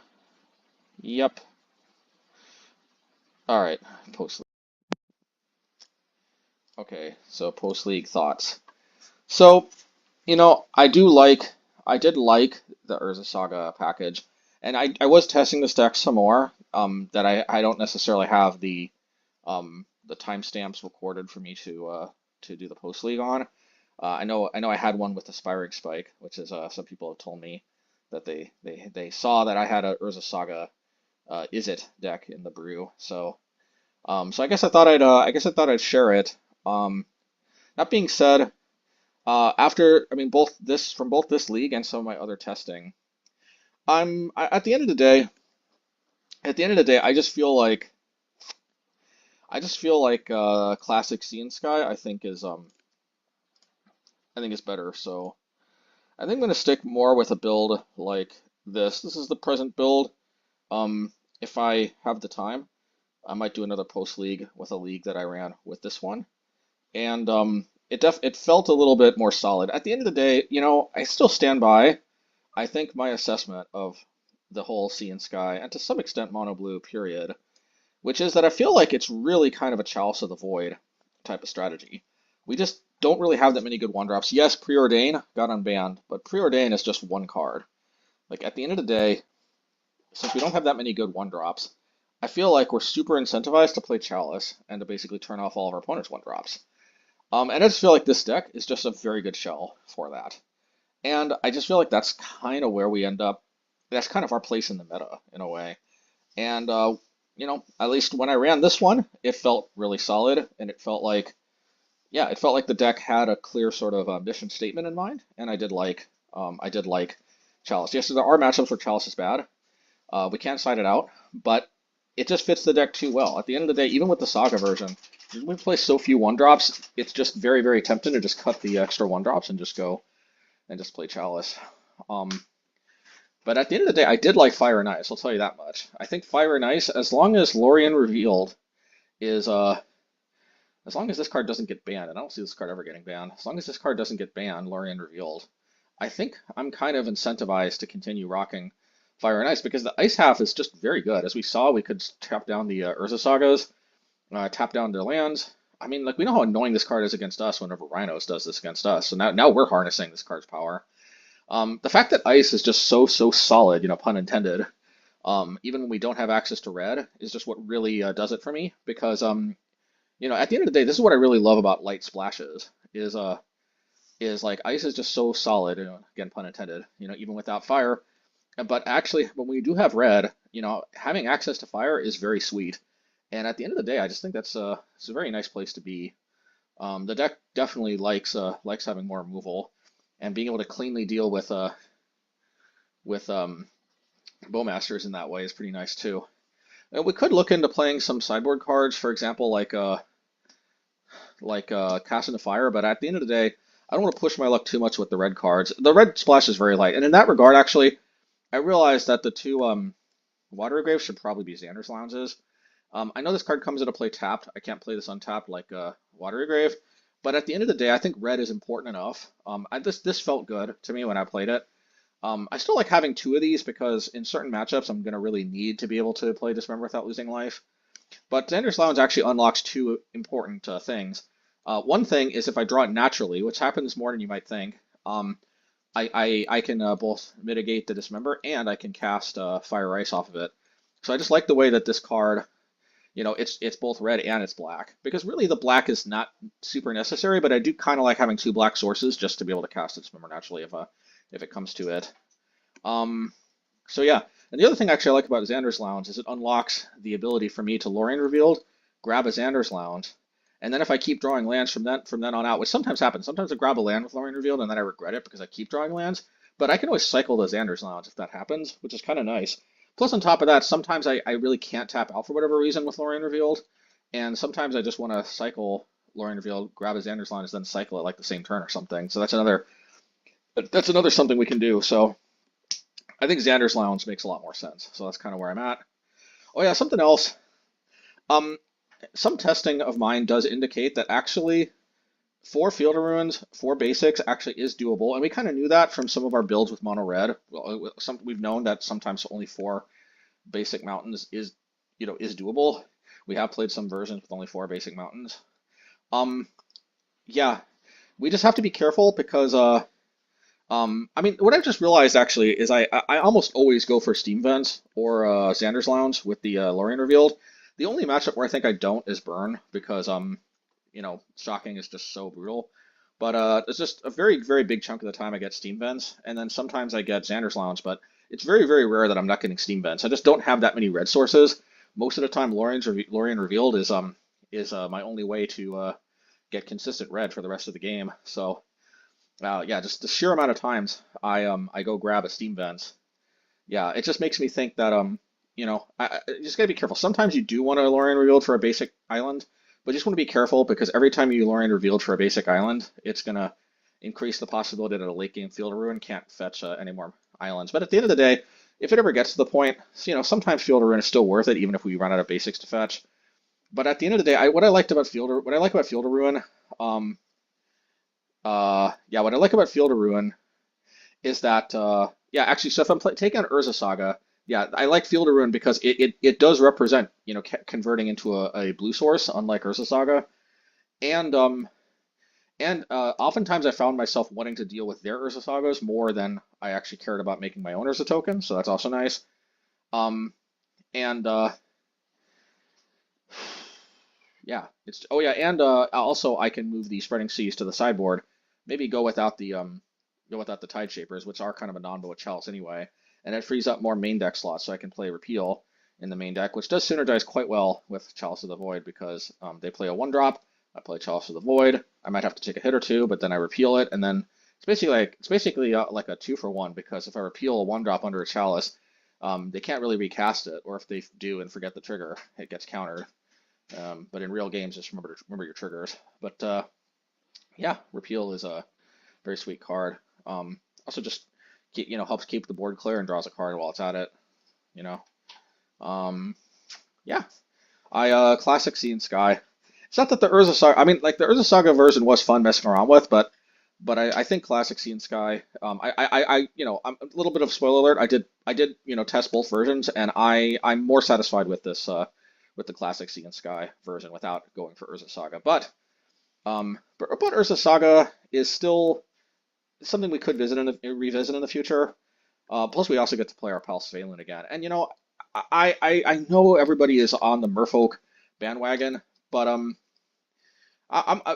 Yep. All right. Post. Okay. So post league thoughts. So, I did like the Urza Saga package, and I was testing this deck some more. That I don't necessarily have the timestamps recorded for me to do the post league on. I know I had one with Aspiring Spike, which is some people have told me that they saw that I had a Urza Saga Izzet deck in the brew. So I guess I thought I'd share it. That being said, both this league and some of my other testing, at the end of the day, I just feel like classic Sea and Sky I think is better. So I think I'm gonna stick more with a build like this. This is the present build. If I have the time, I might do another post league with a league that I ran with this one, and it felt a little bit more solid. At the end of the day, I still stand by. I think my assessment of the whole Sea and Sky, and to some extent Mono Blue period, which is that I feel like it's really kind of a Chalice of the Void type of strategy. We just don't really have that many good one-drops. Yes, Preordain got unbanned, but Preordain is just one card. Like, at the end of the day, since we don't have that many good one-drops, I feel like we're super incentivized to play Chalice and to basically turn off all of our opponent's one-drops. And I just feel like this deck is just a very good shell for that. And I just feel like that's kind of where we end up. That's kind of our place in the meta, in a way. And, you know, at least when I ran this one, it felt really solid, and it felt like, yeah, it felt like the deck had a clear sort of mission statement in mind, and I did like Chalice. Yes, there are matchups where Chalice is bad. We can't side it out, but it just fits the deck too well. At the end of the day, even with the Saga version, we play so few one-drops, it's just very, very tempting to just cut the extra one-drops and just go and just play Chalice. But at the end of the day, I did like Fire and Ice, I'll tell you that much. I think Fire and Ice, as long as Lorien Revealed is, as long as this card doesn't get banned, and I don't see this card ever getting banned, as long as this card doesn't get banned, Lorien Revealed, I think I'm kind of incentivized to continue rocking Fire and Ice, because the Ice half is just very good. As we saw, we could tap down the Urza Sagas, tap down their lands. I mean, like, we know how annoying this card is against us whenever Rhinos does this against us, so now we're harnessing this card's power. The fact that Ice is just so solid, you know, pun intended, even when we don't have access to red, is just what really does it for me, because, you know, at the end of the day, this is what I really love about light splashes, is like Ice is just so solid, you know, again, pun intended, you know, even without fire. But actually, when we do have red, you know, having access to fire is very sweet. And at the end of the day, I just think it's a very nice place to be. The deck definitely likes having more removal, and being able to cleanly deal with Bowmasters in that way is pretty nice too. We could look into playing some sideboard cards, for example, like Cast into Fire. But at the end of the day, I don't want to push my luck too much with the red cards. The red splash is very light, and in that regard, actually, I realized that the two Watery Grave should probably be Xander's Lounges. I know this card comes into play tapped. I can't play this untapped like Watery Grave, but at the end of the day, I think red is important enough. This felt good to me when I played it. I still like having two of these because in certain matchups, I'm going to really need to be able to play Dismember without losing life. But Xander's Lounge actually unlocks two important things. One thing is if I draw it naturally, which happens more than you might think, I can both mitigate the Dismember and I can cast Fire Ice off of it. So I just like the way that this card, you know, it's both red and it's black. Because really the black is not super necessary, but I do kind of like having two black sources just to be able to cast Dismember naturally if it comes to it. So yeah, and the other thing actually I like about Xander's Lounge is it unlocks the ability for me to Lorien Revealed, grab a Xander's Lounge, and then if I keep drawing lands from then on out, which sometimes happens, sometimes I grab a land with Lorien Revealed and then I regret it because I keep drawing lands, but I can always cycle the Xander's Lounge if that happens, which is kind of nice. Plus on top of that, sometimes I really can't tap out for whatever reason with Lorien Revealed, and sometimes I just want to cycle Lorien Revealed, grab a Xander's Lounge, then cycle it like the same turn or something. So that's another something we can do. So I think Xander's Lounge makes a lot more sense. So that's kind of where I'm at. Oh yeah, something else. Some testing of mine does indicate that actually 4 Field of Ruins, 4 basics actually is doable, and we kind of knew that from some of our builds with mono red. Well, we've known that sometimes only 4 basic mountains is doable. We have played some versions with only 4 basic mountains. Yeah, we just have to be careful because I mean, what I've just realized actually is I almost always go for Steam Vents or Xander's Lounge with the Lorien Revealed. The only matchup where I think I don't is Burn because you know, Shocking is just so brutal. But it's just a very, very big chunk of the time I get Steam Vents, and then sometimes I get Xander's Lounge, but it's very, very rare that I'm not getting Steam Vents. I just don't have that many red sources. Most of the time, Lorien Revealed is my only way to get consistent red for the rest of the game. So yeah, just the sheer amount of times I go grab a Steam Vents. Yeah, it just makes me think that you know, you just gotta be careful. Sometimes you do want to Lorien Revealed for a basic island, but you just want to be careful because every time you Lorien Revealed for a basic island, it's gonna increase the possibility that a late game Field of Ruin can't fetch any more islands. But at the end of the day, if it ever gets to the point, you know, sometimes Field of Ruin is still worth it, even if we run out of basics to fetch. But at the end of the day, what I like about Field of Ruin, yeah, what I like about Field of Ruin is that, yeah, actually, so if I'm taking on Urza Saga, yeah, I like Field of Ruin because it does represent, you know, converting into a blue source, unlike Urza Saga. And oftentimes I found myself wanting to deal with their Urza Sagas more than I actually cared about making my own Urza token, so that's also nice. Um, and Yeah, it's oh yeah, and also I can move the Spreading Seas to the sideboard. Maybe go without the Tide Shapers, which are kind of a non with Chalice anyway, and it frees up more main deck slots, so I can play Repeal in the main deck, which does synergize quite well with Chalice of the Void because they play a 1-drop. I play Chalice of the Void. I might have to take a hit or two, but then I repeal it, and then it's basically like a 2-for-1 because if I repeal a 1-drop under a Chalice, they can't really recast it, or if they do and forget the trigger, it gets countered. But in real games, just remember your triggers. But yeah, Repeal is a very sweet card. Also just helps keep the board clear and draws a card while it's at it. You know. Yeah. I classic Sea and Sky. It's not that the Urza Saga. I mean, like the Urza Saga version was fun messing around with, but I think classic Sea and Sky. I'm a little bit of spoiler alert. I did test both versions, and I'm more satisfied with the classic Sea and Sky version without going for Urza Saga. But Urza Saga is still something we could revisit in the future. Plus, we also get to play our pal Svyelun again. And I know everybody is on the Merfolk bandwagon, but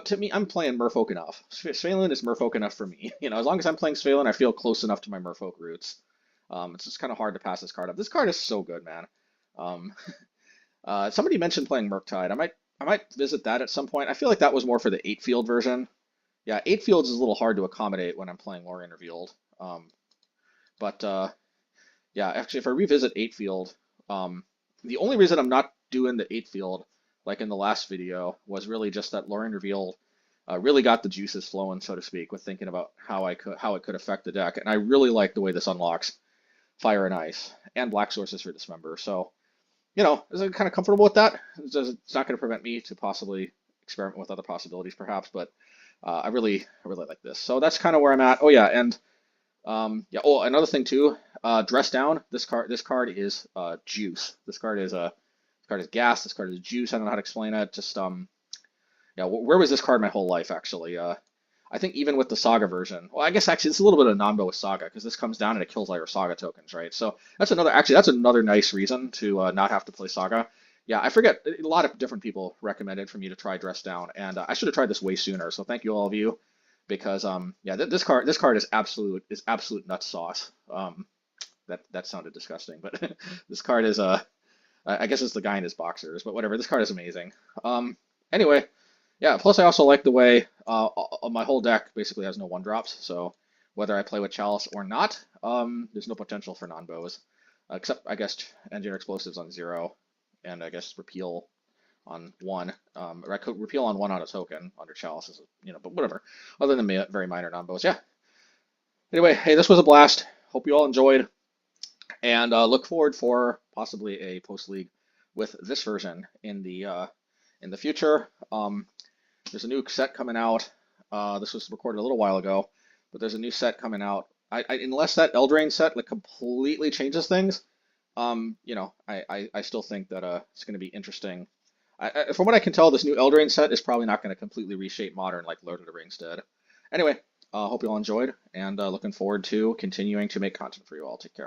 to me, I'm playing Merfolk enough. Svyelun is Merfolk enough for me. As long as I'm playing Svyelun, I feel close enough to my Merfolk roots. It's just kind of hard to pass this card up. This card is so good, man. Somebody mentioned playing Murktide. I might visit that at some point. I feel like that was more for the 8-field version. Yeah, 8 fields is a little hard to accommodate when I'm playing Lorien Revealed. But yeah, actually, if I revisit 8-field, the only reason I'm not doing the 8-field like in the last video was really just that Lorien Revealed really got the juices flowing, so to speak, with thinking about how it could affect the deck. And I really like the way this unlocks Fire and Ice and black sources for Dismember. So is it kind of comfortable with that? It's not going to prevent me to possibly experiment with other possibilities, perhaps, but I really like this. So that's kind of where I'm at. Oh yeah, and yeah. Oh, another thing too. Dress Down. This card is juice. This card is gas. This card is juice. I don't know how to explain it. Just yeah. Where was this card my whole life actually? I think even with the Saga version, well, I guess actually it's a little bit of non-bo with Saga because this comes down and it kills all your Saga tokens, right? So that's another nice reason to not have to play Saga. Yeah, I forget, a lot of different people recommended for me to try Dress Down, and I should have tried this way sooner. So thank you all of you, because yeah, this card is absolute nut sauce. That sounded disgusting, but this card is I guess it's the guy in his boxers, but whatever. This card is amazing. Anyway. Yeah, plus I also like the way my whole deck basically has no 1-drops, so whether I play with Chalice or not, there's no potential for non-bows, except I guess Engineer Explosives on 0, and I guess Repeal on 1, or I could Repeal on 1 on a token under Chalice, but whatever, other than very minor non-bows, yeah. Anyway, hey, this was a blast, hope you all enjoyed, and look forward for possibly a post-league with this version in the future. There's a new set coming out. This was recorded a little while ago, but there's a new set coming out. Unless that Eldraine set like completely changes things, I still think that it's going to be interesting. From what I can tell, this new Eldraine set is probably not going to completely reshape Modern like Lord of the Rings did. Anyway, hope you all enjoyed, and looking forward to continuing to make content for you all. Take care.